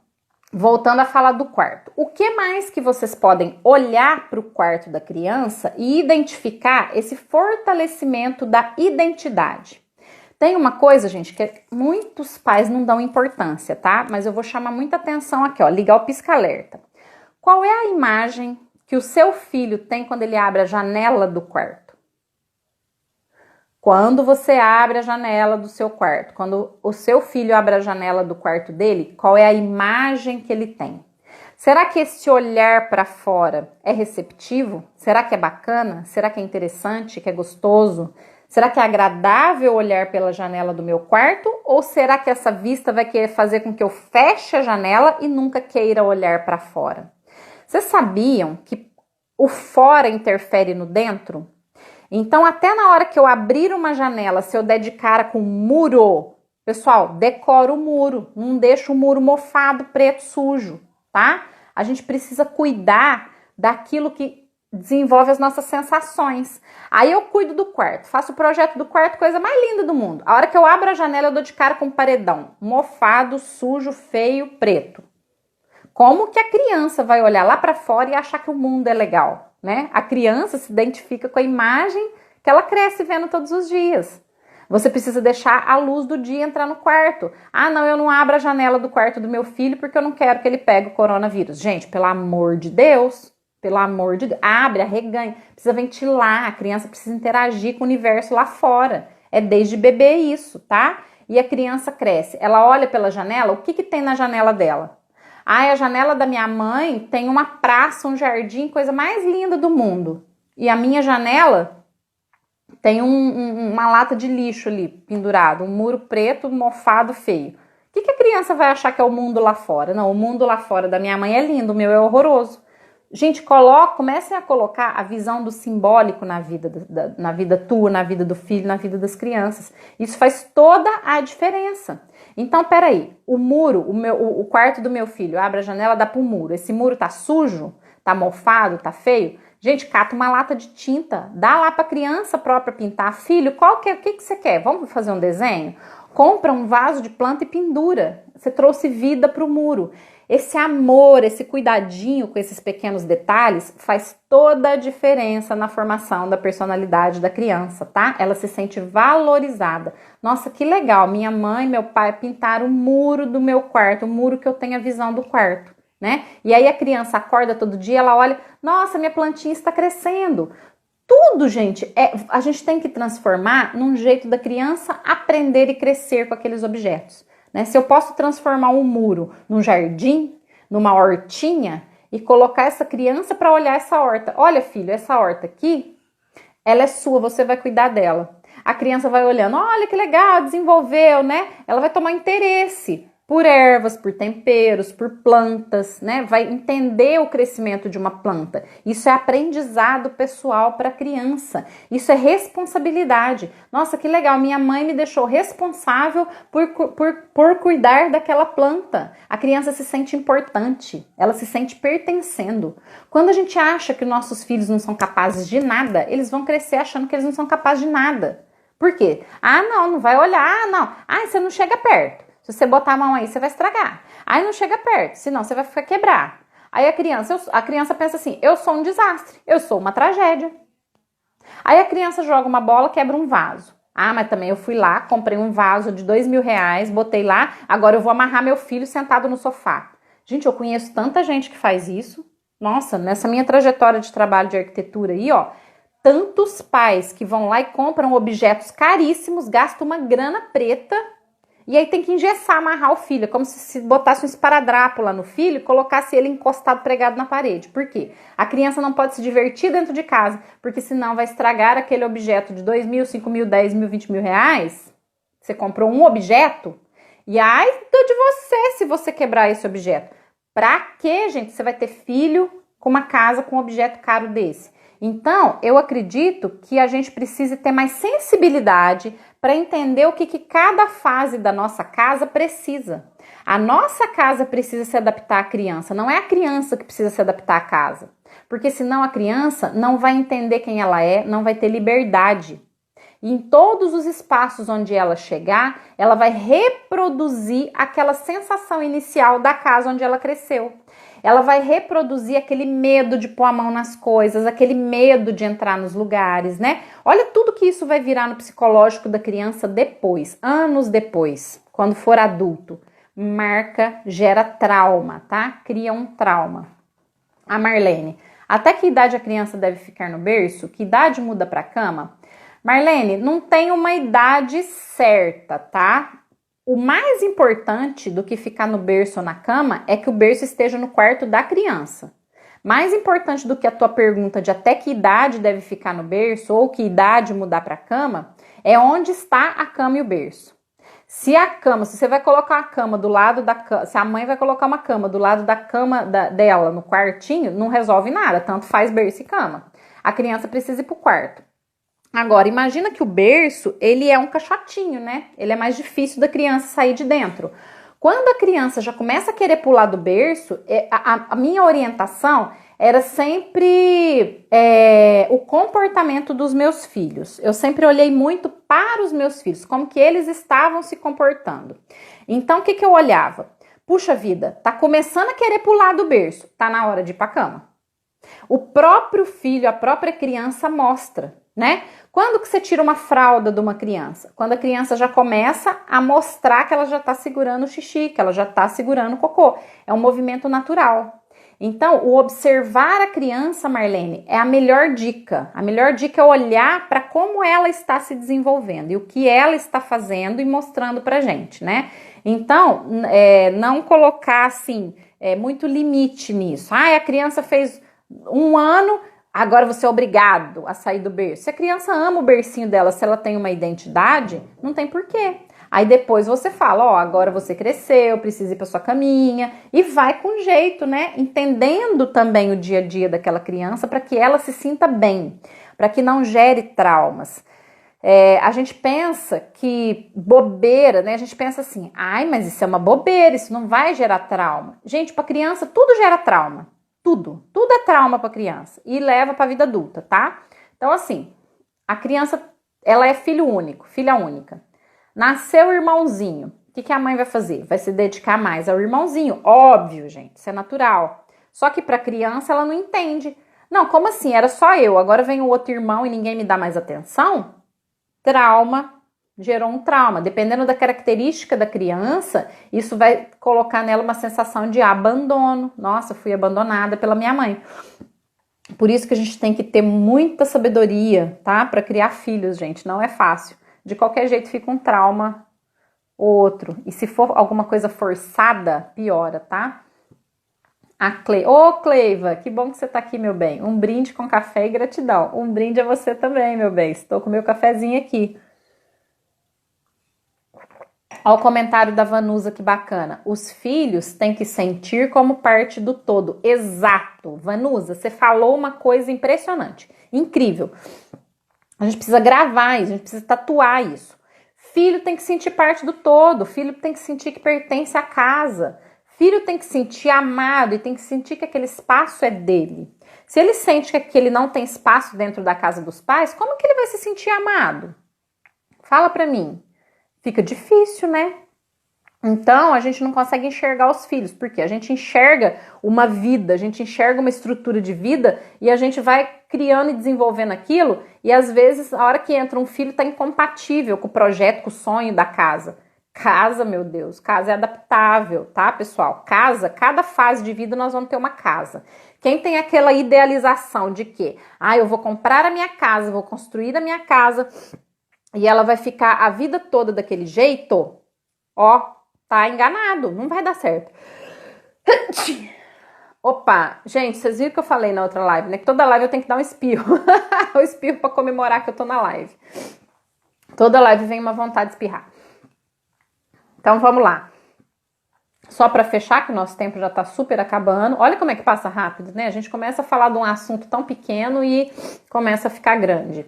voltando a falar do quarto, o que mais que vocês podem olhar para o quarto da criança e identificar esse fortalecimento da identidade? Tem uma coisa, gente, que muitos pais não dão importância, tá? Mas eu vou chamar muita atenção aqui, ó, ligar o pisca-alerta. Qual é a imagem que o seu filho tem quando ele abre a janela do quarto? Quando você abre a janela do seu quarto, quando o seu filho abre a janela do quarto dele, qual é a imagem que ele tem? Será que esse olhar para fora é receptivo? Será que é bacana? Será que é interessante, que é gostoso? Será que é agradável olhar pela janela do meu quarto? Ou será que essa vista vai querer fazer com que eu feche a janela e nunca queira olhar para fora? Vocês sabiam que o fora interfere no dentro? Então, até na hora que eu abrir uma janela, se eu der de cara com um muro, pessoal, decora o muro. Não deixa o muro mofado, preto, sujo, tá? A gente precisa cuidar daquilo que desenvolve as nossas sensações. Aí eu cuido do quarto, faço o projeto do quarto, coisa mais linda do mundo. A hora que eu abro a janela, eu dou de cara com um paredão mofado, sujo, feio, preto. Como que a criança vai olhar lá para fora e achar que o mundo é legal, né? A criança se identifica com a imagem que ela cresce vendo todos os dias. Você precisa deixar a luz do dia entrar no quarto. Ah, não, eu não abro a janela do quarto do meu filho porque eu não quero que ele pegue o coronavírus. Gente, pelo amor de Deus... Pelo amor de Deus, abre, arreganha, precisa ventilar, a criança precisa interagir com o universo lá fora. É desde bebê isso, tá? E a criança cresce, ela olha pela janela, o que tem na janela dela? Ah, a janela da minha mãe tem uma praça, um jardim, coisa mais linda do mundo. E a minha janela tem uma lata de lixo ali pendurado, um muro preto, mofado, feio. O que a criança vai achar que é o mundo lá fora? Não, o mundo lá fora da minha mãe é lindo, o meu é horroroso. Gente, comecem a colocar a visão do simbólico na vida tua, na vida do filho, na vida das crianças. Isso faz toda a diferença. Então, peraí, o muro, o quarto do meu filho, abre a janela, dá pro muro. Esse muro tá sujo, tá mofado, tá feio? Gente, cata uma lata de tinta, dá lá pra criança própria pintar. Filho, o que você quer? Vamos fazer um desenho? Compra um vaso de planta e pendura. Você trouxe vida pro muro. Esse amor, esse cuidadinho com esses pequenos detalhes faz toda a diferença na formação da personalidade da criança, tá? Ela se sente valorizada. Nossa, que legal, minha mãe e meu pai pintaram o muro do meu quarto, o muro que eu tenho a visão do quarto, né? E aí a criança acorda todo dia, ela olha, nossa, minha plantinha está crescendo. Tudo, gente, a gente tem que transformar num jeito da criança aprender e crescer com aqueles objetos. Né? Se eu posso transformar um muro num jardim, numa hortinha, e colocar essa criança para olhar essa horta. Olha, filho, essa horta aqui, ela é sua, você vai cuidar dela. A criança vai olhando, olha que legal, desenvolveu, né? Ela vai tomar interesse por ervas, por temperos, por plantas, né? Vai entender o crescimento de uma planta. Isso é aprendizado pessoal para a criança. Isso é responsabilidade. Nossa, que legal, minha mãe me deixou responsável por cuidar daquela planta. A criança se sente importante, ela se sente pertencendo. Quando a gente acha que nossos filhos não são capazes de nada, eles vão crescer achando que eles não são capazes de nada. Por quê? Ah, não vai olhar, ah, não. Ah, você não chega perto. Se você botar a mão aí, você vai estragar. Aí não chega perto, senão você vai ficar quebrar. Aí a criança pensa assim, eu sou um desastre, eu sou uma tragédia. Aí a criança joga uma bola, quebra um vaso. Ah, mas também eu fui lá, comprei um vaso de R$2.000, botei lá, agora eu vou amarrar meu filho sentado no sofá. Gente, eu conheço tanta gente que faz isso. Nossa, nessa minha trajetória de trabalho de arquitetura aí, ó, tantos pais que vão lá e compram objetos caríssimos, gastam uma grana preta, e aí tem que engessar, amarrar o filho, é como se botasse um esparadrapo lá no filho e colocasse ele encostado, pregado na parede. Por quê? A criança não pode se divertir dentro de casa, porque senão vai estragar aquele objeto de R$2.000, R$5.000, R$10.000, R$20.000. Você comprou um objeto e ai de você se você quebrar esse objeto. Pra quê, gente? Você vai ter filho com uma casa com um objeto caro desse. Então, eu acredito que a gente precisa ter mais sensibilidade para entender o que cada fase da nossa casa precisa. A nossa casa precisa se adaptar à criança, não é a criança que precisa se adaptar à casa. Porque senão a criança não vai entender quem ela é, não vai ter liberdade. E em todos os espaços onde ela chegar, ela vai reproduzir aquela sensação inicial da casa onde ela cresceu. Ela vai reproduzir aquele medo de pôr a mão nas coisas, aquele medo de entrar nos lugares, né? Olha tudo que isso vai virar no psicológico da criança depois, anos depois, quando for adulto. Marca, gera trauma, tá? Cria um trauma. A Marlene, até que idade a criança deve ficar no berço? Que idade muda para a cama? Marlene, não tem uma idade certa, tá? O mais importante do que ficar no berço ou na cama é que o berço esteja no quarto da criança. Mais importante do que a tua pergunta de até que idade deve ficar no berço ou que idade mudar para a cama, é onde está a cama e o berço. Se você vai colocar a cama do lado da cama, se a mãe vai colocar uma cama do lado da cama dela no quartinho, não resolve nada, tanto faz berço e cama. A criança precisa ir pro quarto. Agora, imagina que o berço, ele é um caixotinho, né? Ele é mais difícil da criança sair de dentro. Quando a criança já começa a querer pular do berço, a minha orientação era sempre o comportamento dos meus filhos. Eu sempre olhei muito para os meus filhos, como que eles estavam se comportando. Então, o que eu olhava? Puxa vida, tá começando a querer pular do berço, tá na hora de ir pra cama. O próprio filho, a própria criança mostra, né? Quando que você tira uma fralda de uma criança? Quando a criança já começa a mostrar que ela já está segurando o xixi, que ela já está segurando o cocô. É um movimento natural. Então, o observar a criança, Marlene, é a melhor dica. A melhor dica é olhar para como ela está se desenvolvendo e o que ela está fazendo e mostrando pra gente, né? Então, não colocar, assim, muito limite nisso. A criança fez 1 ano, agora você é obrigado a sair do berço. Se a criança ama o bercinho dela, se ela tem uma identidade, não tem porquê. Aí depois você fala, agora você cresceu, precisa ir para sua caminha e vai com jeito, né? Entendendo também o dia a dia daquela criança para que ela se sinta bem, para que não gere traumas. A gente pensa que bobeira, né? A gente pensa assim, mas isso é uma bobeira, isso não vai gerar trauma. Gente, para criança tudo gera trauma. Tudo é trauma para criança e leva para a vida adulta, tá? Então, assim, a criança, ela é filho único, filha única. Nasceu o irmãozinho, o que a mãe vai fazer? Vai se dedicar mais ao irmãozinho, óbvio, gente, isso é natural. Só que para criança ela não entende. Não, como assim? Era só eu, agora vem o outro irmão e ninguém me dá mais atenção? Trauma. Gerou um trauma. Dependendo da característica da criança, isso vai colocar nela uma sensação de abandono. Nossa, fui abandonada pela minha mãe. Por isso que a gente tem que ter muita sabedoria, tá? Para criar filhos, gente. Não é fácil. De qualquer jeito fica um trauma ou outro. E se for alguma coisa forçada, piora, tá? Cleiva, que bom que você tá aqui, meu bem. Um brinde com café e gratidão. Um brinde a você também, meu bem. Estou com meu cafezinho aqui. Olha o comentário da Vanusa, que bacana. Os filhos têm que sentir como parte do todo. Exato. Vanusa, você falou uma coisa impressionante. Incrível. A gente precisa gravar isso, a gente precisa tatuar isso. Filho tem que sentir parte do todo. Filho tem que sentir que pertence à casa. Filho tem que sentir amado e tem que sentir que aquele espaço é dele. Se ele sente que ele não tem espaço dentro da casa dos pais, como que ele vai se sentir amado? Fala pra mim. Fica difícil, né? Então, a gente não consegue enxergar os filhos, porque a gente enxerga uma vida, a gente enxerga uma estrutura de vida e a gente vai criando e desenvolvendo aquilo e às vezes, a hora que entra um filho, tá incompatível com o projeto, com o sonho da casa. Casa, meu Deus, casa é adaptável, tá, pessoal? Casa, cada fase de vida nós vamos ter uma casa. Quem tem aquela idealização de que, eu vou comprar a minha casa, vou construir a minha casa e ela vai ficar a vida toda daquele jeito, tá enganado, não vai dar certo. Opa, gente, vocês viram que eu falei na outra live, né? Que toda live eu tenho que dar um espirro. Um espirro pra comemorar que eu tô na live. Toda live vem uma vontade de espirrar. Então, vamos lá. Só pra fechar, que o nosso tempo já tá super acabando. Olha como é que passa rápido, né? A gente começa a falar de um assunto tão pequeno e começa a ficar grande.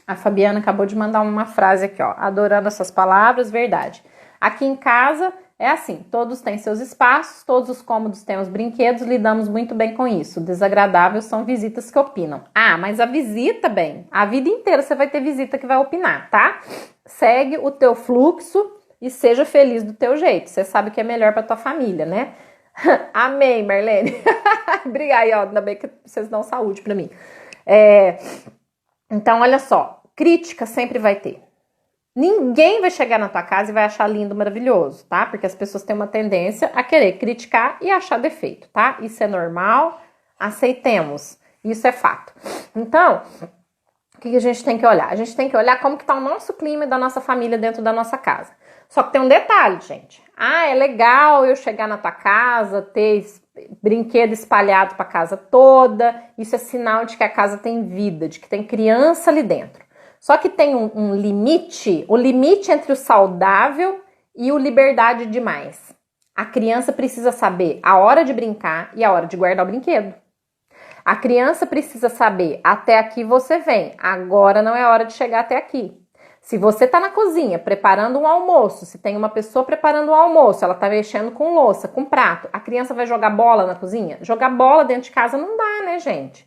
A Fabiana acabou de mandar uma frase aqui, ó. Adorando essas palavras, verdade. Aqui em casa é assim, todos têm seus espaços, todos os cômodos têm os brinquedos, lidamos muito bem com isso. Desagradáveis são visitas que opinam. Ah, mas a visita, bem, a vida inteira você vai ter visita que vai opinar, tá? Segue o teu fluxo e seja feliz do teu jeito. Você sabe que é melhor pra tua família, né? Amém, Marlene. Obrigada, aí, ó, ainda bem que vocês dão saúde pra mim. Então, olha só, crítica sempre vai ter. Ninguém vai chegar na tua casa e vai achar lindo, maravilhoso, tá? Porque as pessoas têm uma tendência a querer criticar e achar defeito, tá? Isso é normal, aceitemos. Isso é fato. Então, o que a gente tem que olhar? A gente tem que olhar como que tá o nosso clima e da nossa família dentro da nossa casa. Só que tem um detalhe, gente. Ah, é legal eu chegar na tua casa, ter brinquedo espalhado pra casa toda. Isso é sinal de que a casa tem vida, de que tem criança ali dentro. Só que tem um limite, o limite entre o saudável e o liberdade demais. A criança precisa saber a hora de brincar e a hora de guardar o brinquedo. A criança precisa saber, até aqui você vem, agora não é hora de chegar até aqui. Se você tá na cozinha preparando um almoço, se tem uma pessoa preparando um almoço, ela tá mexendo com louça, com prato, a criança vai jogar bola na cozinha? Jogar bola dentro de casa não dá, né, gente?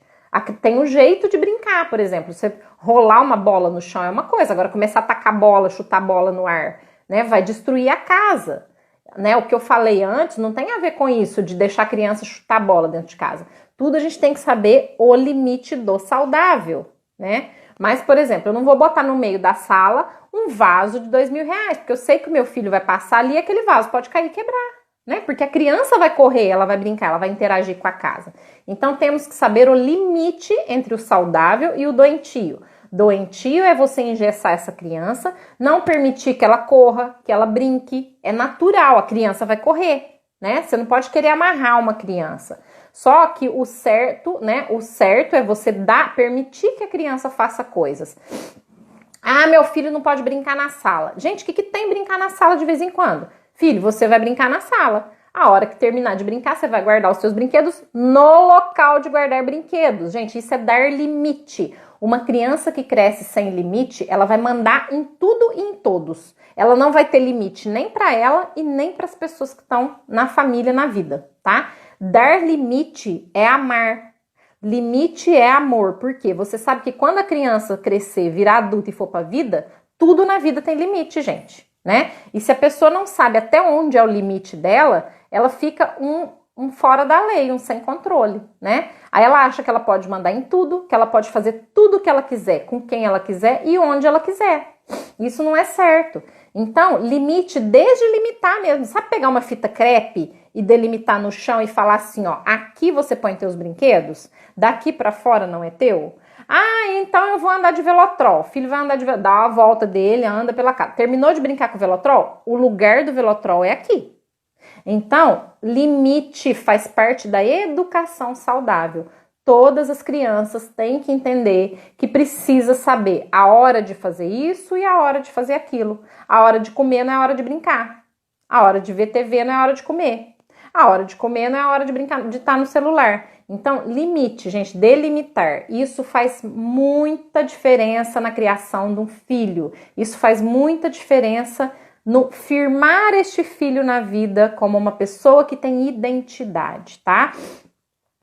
Tem um jeito de brincar, por exemplo, você rolar uma bola no chão é uma coisa, agora começar a tacar bola, chutar bola no ar, né, vai destruir a casa, né, o que eu falei antes não tem a ver com isso, de deixar a criança chutar bola dentro de casa, tudo a gente tem que saber o limite do saudável, né, mas, por exemplo, eu não vou botar no meio da sala um vaso de R$2.000, porque eu sei que o meu filho vai passar ali e aquele vaso pode cair e quebrar. Né? Porque a criança vai correr, ela vai brincar, ela vai interagir com a casa. Então temos que saber o limite entre o saudável e o doentio. Doentio é você engessar essa criança, não permitir que ela corra, que ela brinque. É natural, a criança vai correr, né? Você não pode querer amarrar uma criança. Só que o certo, né? O certo é você permitir que a criança faça coisas. Ah, meu filho não pode brincar na sala. Gente, o que tem brincar na sala de vez em quando? Filho, você vai brincar na sala. A hora que terminar de brincar, você vai guardar os seus brinquedos no local de guardar brinquedos. Gente, isso é dar limite. Uma criança que cresce sem limite, ela vai mandar em tudo e em todos. Ela não vai ter limite nem para ela e nem para as pessoas que estão na família, na vida, tá? Dar limite é amar. Limite é amor. Por quê? Você sabe que quando a criança crescer, virar adulta e for para a vida, tudo na vida tem limite, gente. Né? E se a pessoa não sabe até onde é o limite dela, ela fica um fora da lei, um sem controle, né? Aí ela acha que ela pode mandar em tudo, que ela pode fazer tudo o que ela quiser, com quem ela quiser e onde ela quiser. Isso não é certo. Então, limite desde limitar mesmo. Sabe pegar uma fita crepe e delimitar no chão e falar assim, ó, aqui você põe teus brinquedos, daqui pra fora não é teu? Ah, então eu vou andar de velotrol. O filho vai andar de velotrol, dá uma volta dele, anda pela casa. Terminou de brincar com o velotrol? O lugar do velotrol é aqui. Então, limite faz parte da educação saudável. Todas as crianças têm que entender que precisa saber a hora de fazer isso e a hora de fazer aquilo. A hora de comer não é a hora de brincar. A hora de ver TV não é a hora de comer. A hora de comer não é a hora de brincar, de estar no celular. Então, limite, gente, delimitar. Isso faz muita diferença na criação de um filho. Isso faz muita diferença no firmar este filho na vida como uma pessoa que tem identidade, tá?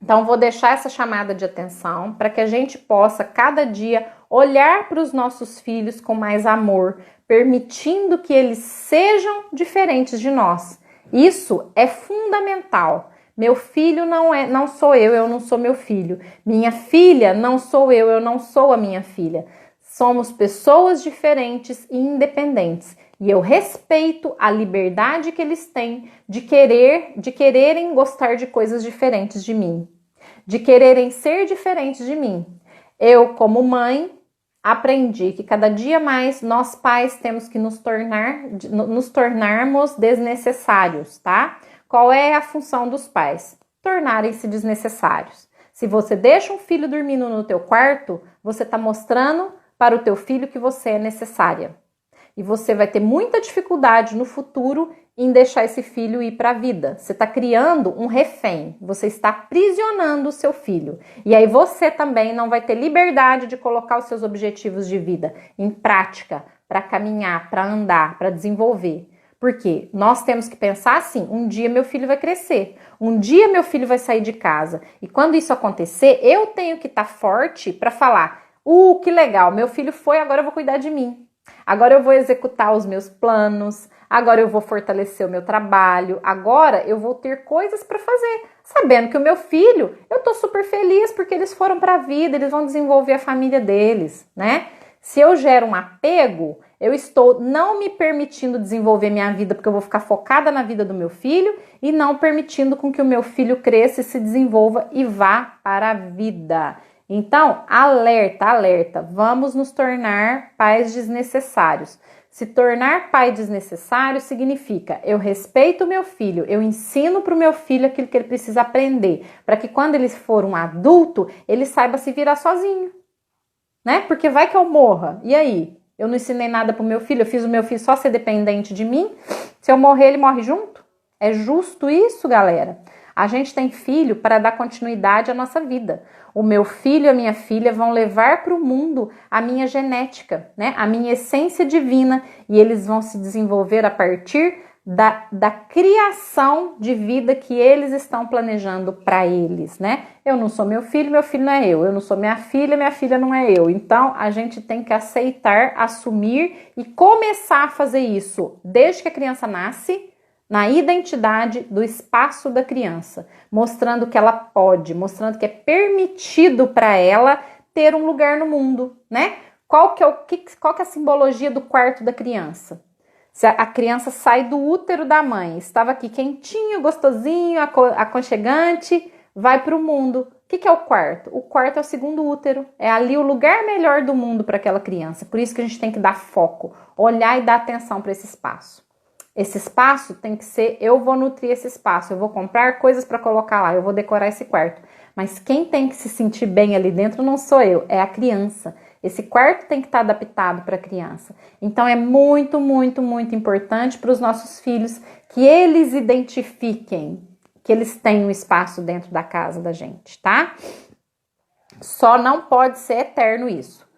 Então, vou deixar essa chamada de atenção para que a gente possa, cada dia, olhar para os nossos filhos com mais amor, permitindo que eles sejam diferentes de nós. Isso é fundamental. Meu filho não sou eu não sou meu filho. Minha filha não sou eu não sou a minha filha. Somos pessoas diferentes e independentes. E eu respeito a liberdade que eles têm de quererem gostar de coisas diferentes de mim, de quererem ser diferentes de mim. Eu, como mãe, aprendi que cada dia mais nós pais temos que nos tornarmos desnecessários, tá? Qual é a função dos pais? Tornarem-se desnecessários. Se você deixa um filho dormindo no teu quarto, você está mostrando para o teu filho que você é necessária. E você vai ter muita dificuldade no futuro em deixar esse filho ir para a vida. Você está criando um refém, você está aprisionando o seu filho. E aí você também não vai ter liberdade de colocar os seus objetivos de vida em prática, para caminhar, para andar, para desenvolver. Porque nós temos que pensar assim, um dia meu filho vai crescer, um dia meu filho vai sair de casa. E quando isso acontecer, eu tenho que estar forte para falar, que legal, meu filho foi, agora eu vou cuidar de mim. Agora eu vou executar os meus planos, agora eu vou fortalecer o meu trabalho, agora eu vou ter coisas para fazer. Sabendo que o meu filho, eu tô super feliz porque eles foram para a vida, eles vão desenvolver a família deles, né? Se eu gero um apego, eu estou não me permitindo desenvolver minha vida porque eu vou ficar focada na vida do meu filho e não permitindo com que o meu filho cresça e se desenvolva e vá para a vida. Então, alerta, alerta, vamos nos tornar pais desnecessários. Se tornar pai desnecessário significa eu respeito o meu filho, eu ensino para o meu filho aquilo que ele precisa aprender, para que quando ele for um adulto, ele saiba se virar sozinho, né? Porque vai que eu morra, e aí? Eu não ensinei nada para o meu filho, eu fiz o meu filho só ser dependente de mim, se eu morrer, ele morre junto? É justo isso, galera? A gente tem filho para dar continuidade à nossa vida. O meu filho e a minha filha vão levar para o mundo a minha genética, né? A minha essência divina, e eles vão se desenvolver a partir da criação de vida que eles estão planejando para eles, né? Eu não sou meu filho não é eu. Eu não sou minha filha não é eu. Então, a gente tem que aceitar, assumir e começar a fazer isso desde que a criança nasce, na identidade do espaço da criança, mostrando que ela pode, mostrando que é permitido para ela ter um lugar no mundo, né? Qual que é a simbologia do quarto da criança? Se a criança sai do útero da mãe, estava aqui quentinho, gostosinho, aconchegante, vai para o mundo. O que é o quarto? O quarto é o segundo útero, é ali o lugar melhor do mundo para aquela criança. Por isso que a gente tem que dar foco, olhar e dar atenção para esse espaço. Esse espaço tem que ser, eu vou nutrir esse espaço, eu vou comprar coisas para colocar lá, eu vou decorar esse quarto. Mas quem tem que se sentir bem ali dentro não sou eu, é a criança. Esse quarto tem que estar adaptado para a criança. Então é muito, muito, muito importante para os nossos filhos que eles identifiquem que eles têm um espaço dentro da casa da gente, tá? Só não pode ser eterno isso.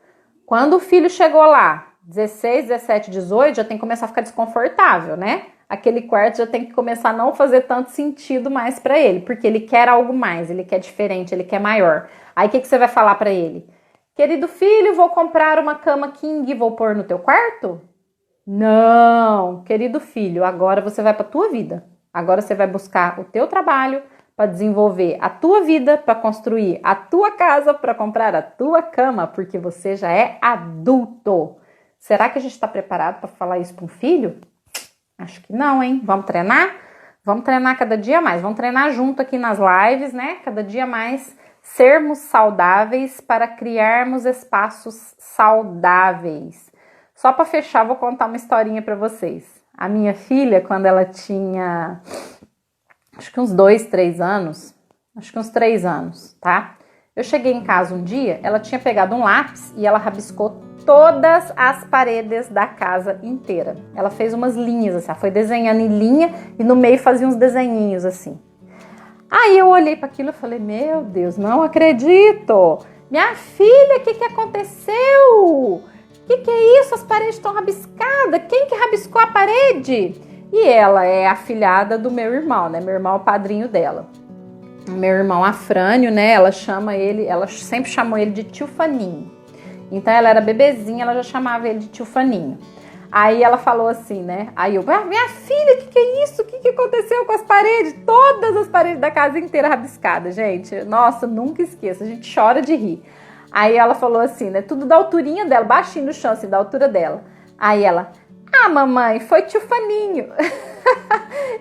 Quando o filho chegou lá, 16, 17, 18, já tem que começar a ficar desconfortável, né? Aquele quarto já tem que começar a não fazer tanto sentido mais para ele, porque ele quer algo mais, ele quer diferente, ele quer maior. Aí o que você vai falar para ele? Querido filho, vou comprar uma cama king e vou pôr no teu quarto? Não, querido filho, agora você vai para a tua vida. Agora você vai buscar o teu trabalho para desenvolver a tua vida, para construir a tua casa, para comprar a tua cama, porque você já é adulto. Será que a gente está preparado para falar isso para um filho? Acho que não, hein? Vamos treinar? Vamos treinar cada dia mais. Vamos treinar junto aqui nas lives, né? Cada dia mais sermos saudáveis para criarmos espaços saudáveis. Só para fechar, vou contar uma historinha para vocês. A minha filha, quando ela tinha, acho que uns 2, 3 anos, acho que uns 3 anos, tá? Eu cheguei em casa um dia, ela tinha pegado um lápis e ela rabiscou todas as paredes da casa inteira. Ela fez umas linhas assim, ela foi desenhando em linha e no meio fazia uns desenhinhos assim. Aí eu olhei para aquilo e falei, meu Deus, não acredito! Minha filha, o que aconteceu? O que é isso? As paredes estão rabiscadas. Quem que rabiscou a parede? E ela é afilhada do meu irmão, né? Meu irmão é o padrinho dela. Meu irmão Afrânio, né? Ela sempre chamou ele de tio Faninho. Então ela era bebezinha, ela já chamava ele de tio Faninho. Aí ela falou assim, né? Aí eu, minha filha, o que é isso? O que aconteceu com as paredes? Todas as paredes da casa inteira rabiscadas, gente. Nossa, nunca esqueço, a gente chora de rir. Aí ela falou assim, né? Tudo da alturinha dela, baixinho no chão, assim, da altura dela. Aí ela, mamãe, foi tio Faninho.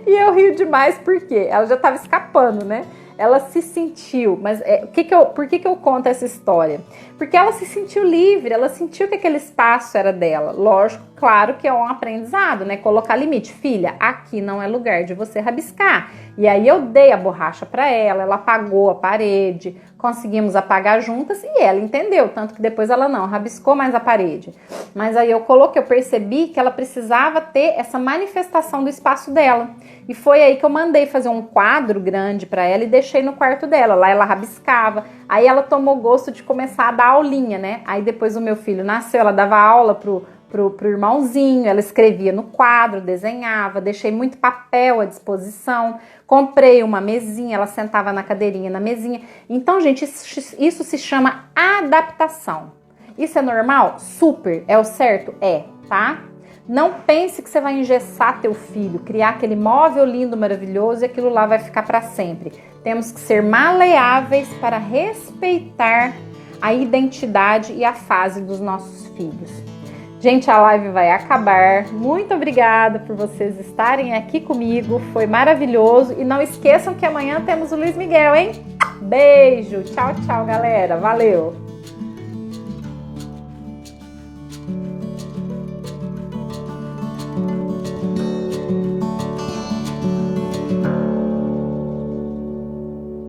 E eu rio demais porque ela já tava escapando, né? Ela se sentiu, mas por que eu conto essa história? Porque ela se sentiu livre, ela sentiu que aquele espaço era dela. Lógico, claro que é um aprendizado, né? Colocar limite. Filha, aqui não é lugar de você rabiscar. E aí eu dei a borracha para ela apagou a parede, conseguimos apagar juntas e ela entendeu, tanto que depois ela não rabiscou mais a parede. Mas aí eu percebi que ela precisava ter essa manifestação do espaço dela. E foi aí que eu mandei fazer um quadro grande para ela e deixei no quarto dela. Lá ela rabiscava. Aí ela tomou gosto de começar a dar aulinha, né? Aí depois o meu filho nasceu, ela dava aula pro irmãozinho, ela escrevia no quadro, desenhava, deixei muito papel à disposição, comprei uma mesinha, ela sentava na cadeirinha, na mesinha. Então, gente, isso se chama adaptação. Isso é normal? Super. É o certo? É, tá? Não pense que você vai engessar teu filho, criar aquele móvel lindo, maravilhoso e aquilo lá vai ficar para sempre. Temos que ser maleáveis para respeitar a identidade e a fase dos nossos filhos. Gente, a live vai acabar. Muito obrigada por vocês estarem aqui comigo. Foi maravilhoso. E não esqueçam que amanhã temos o Luiz Miguel, hein? Beijo. Tchau, tchau, galera. Valeu.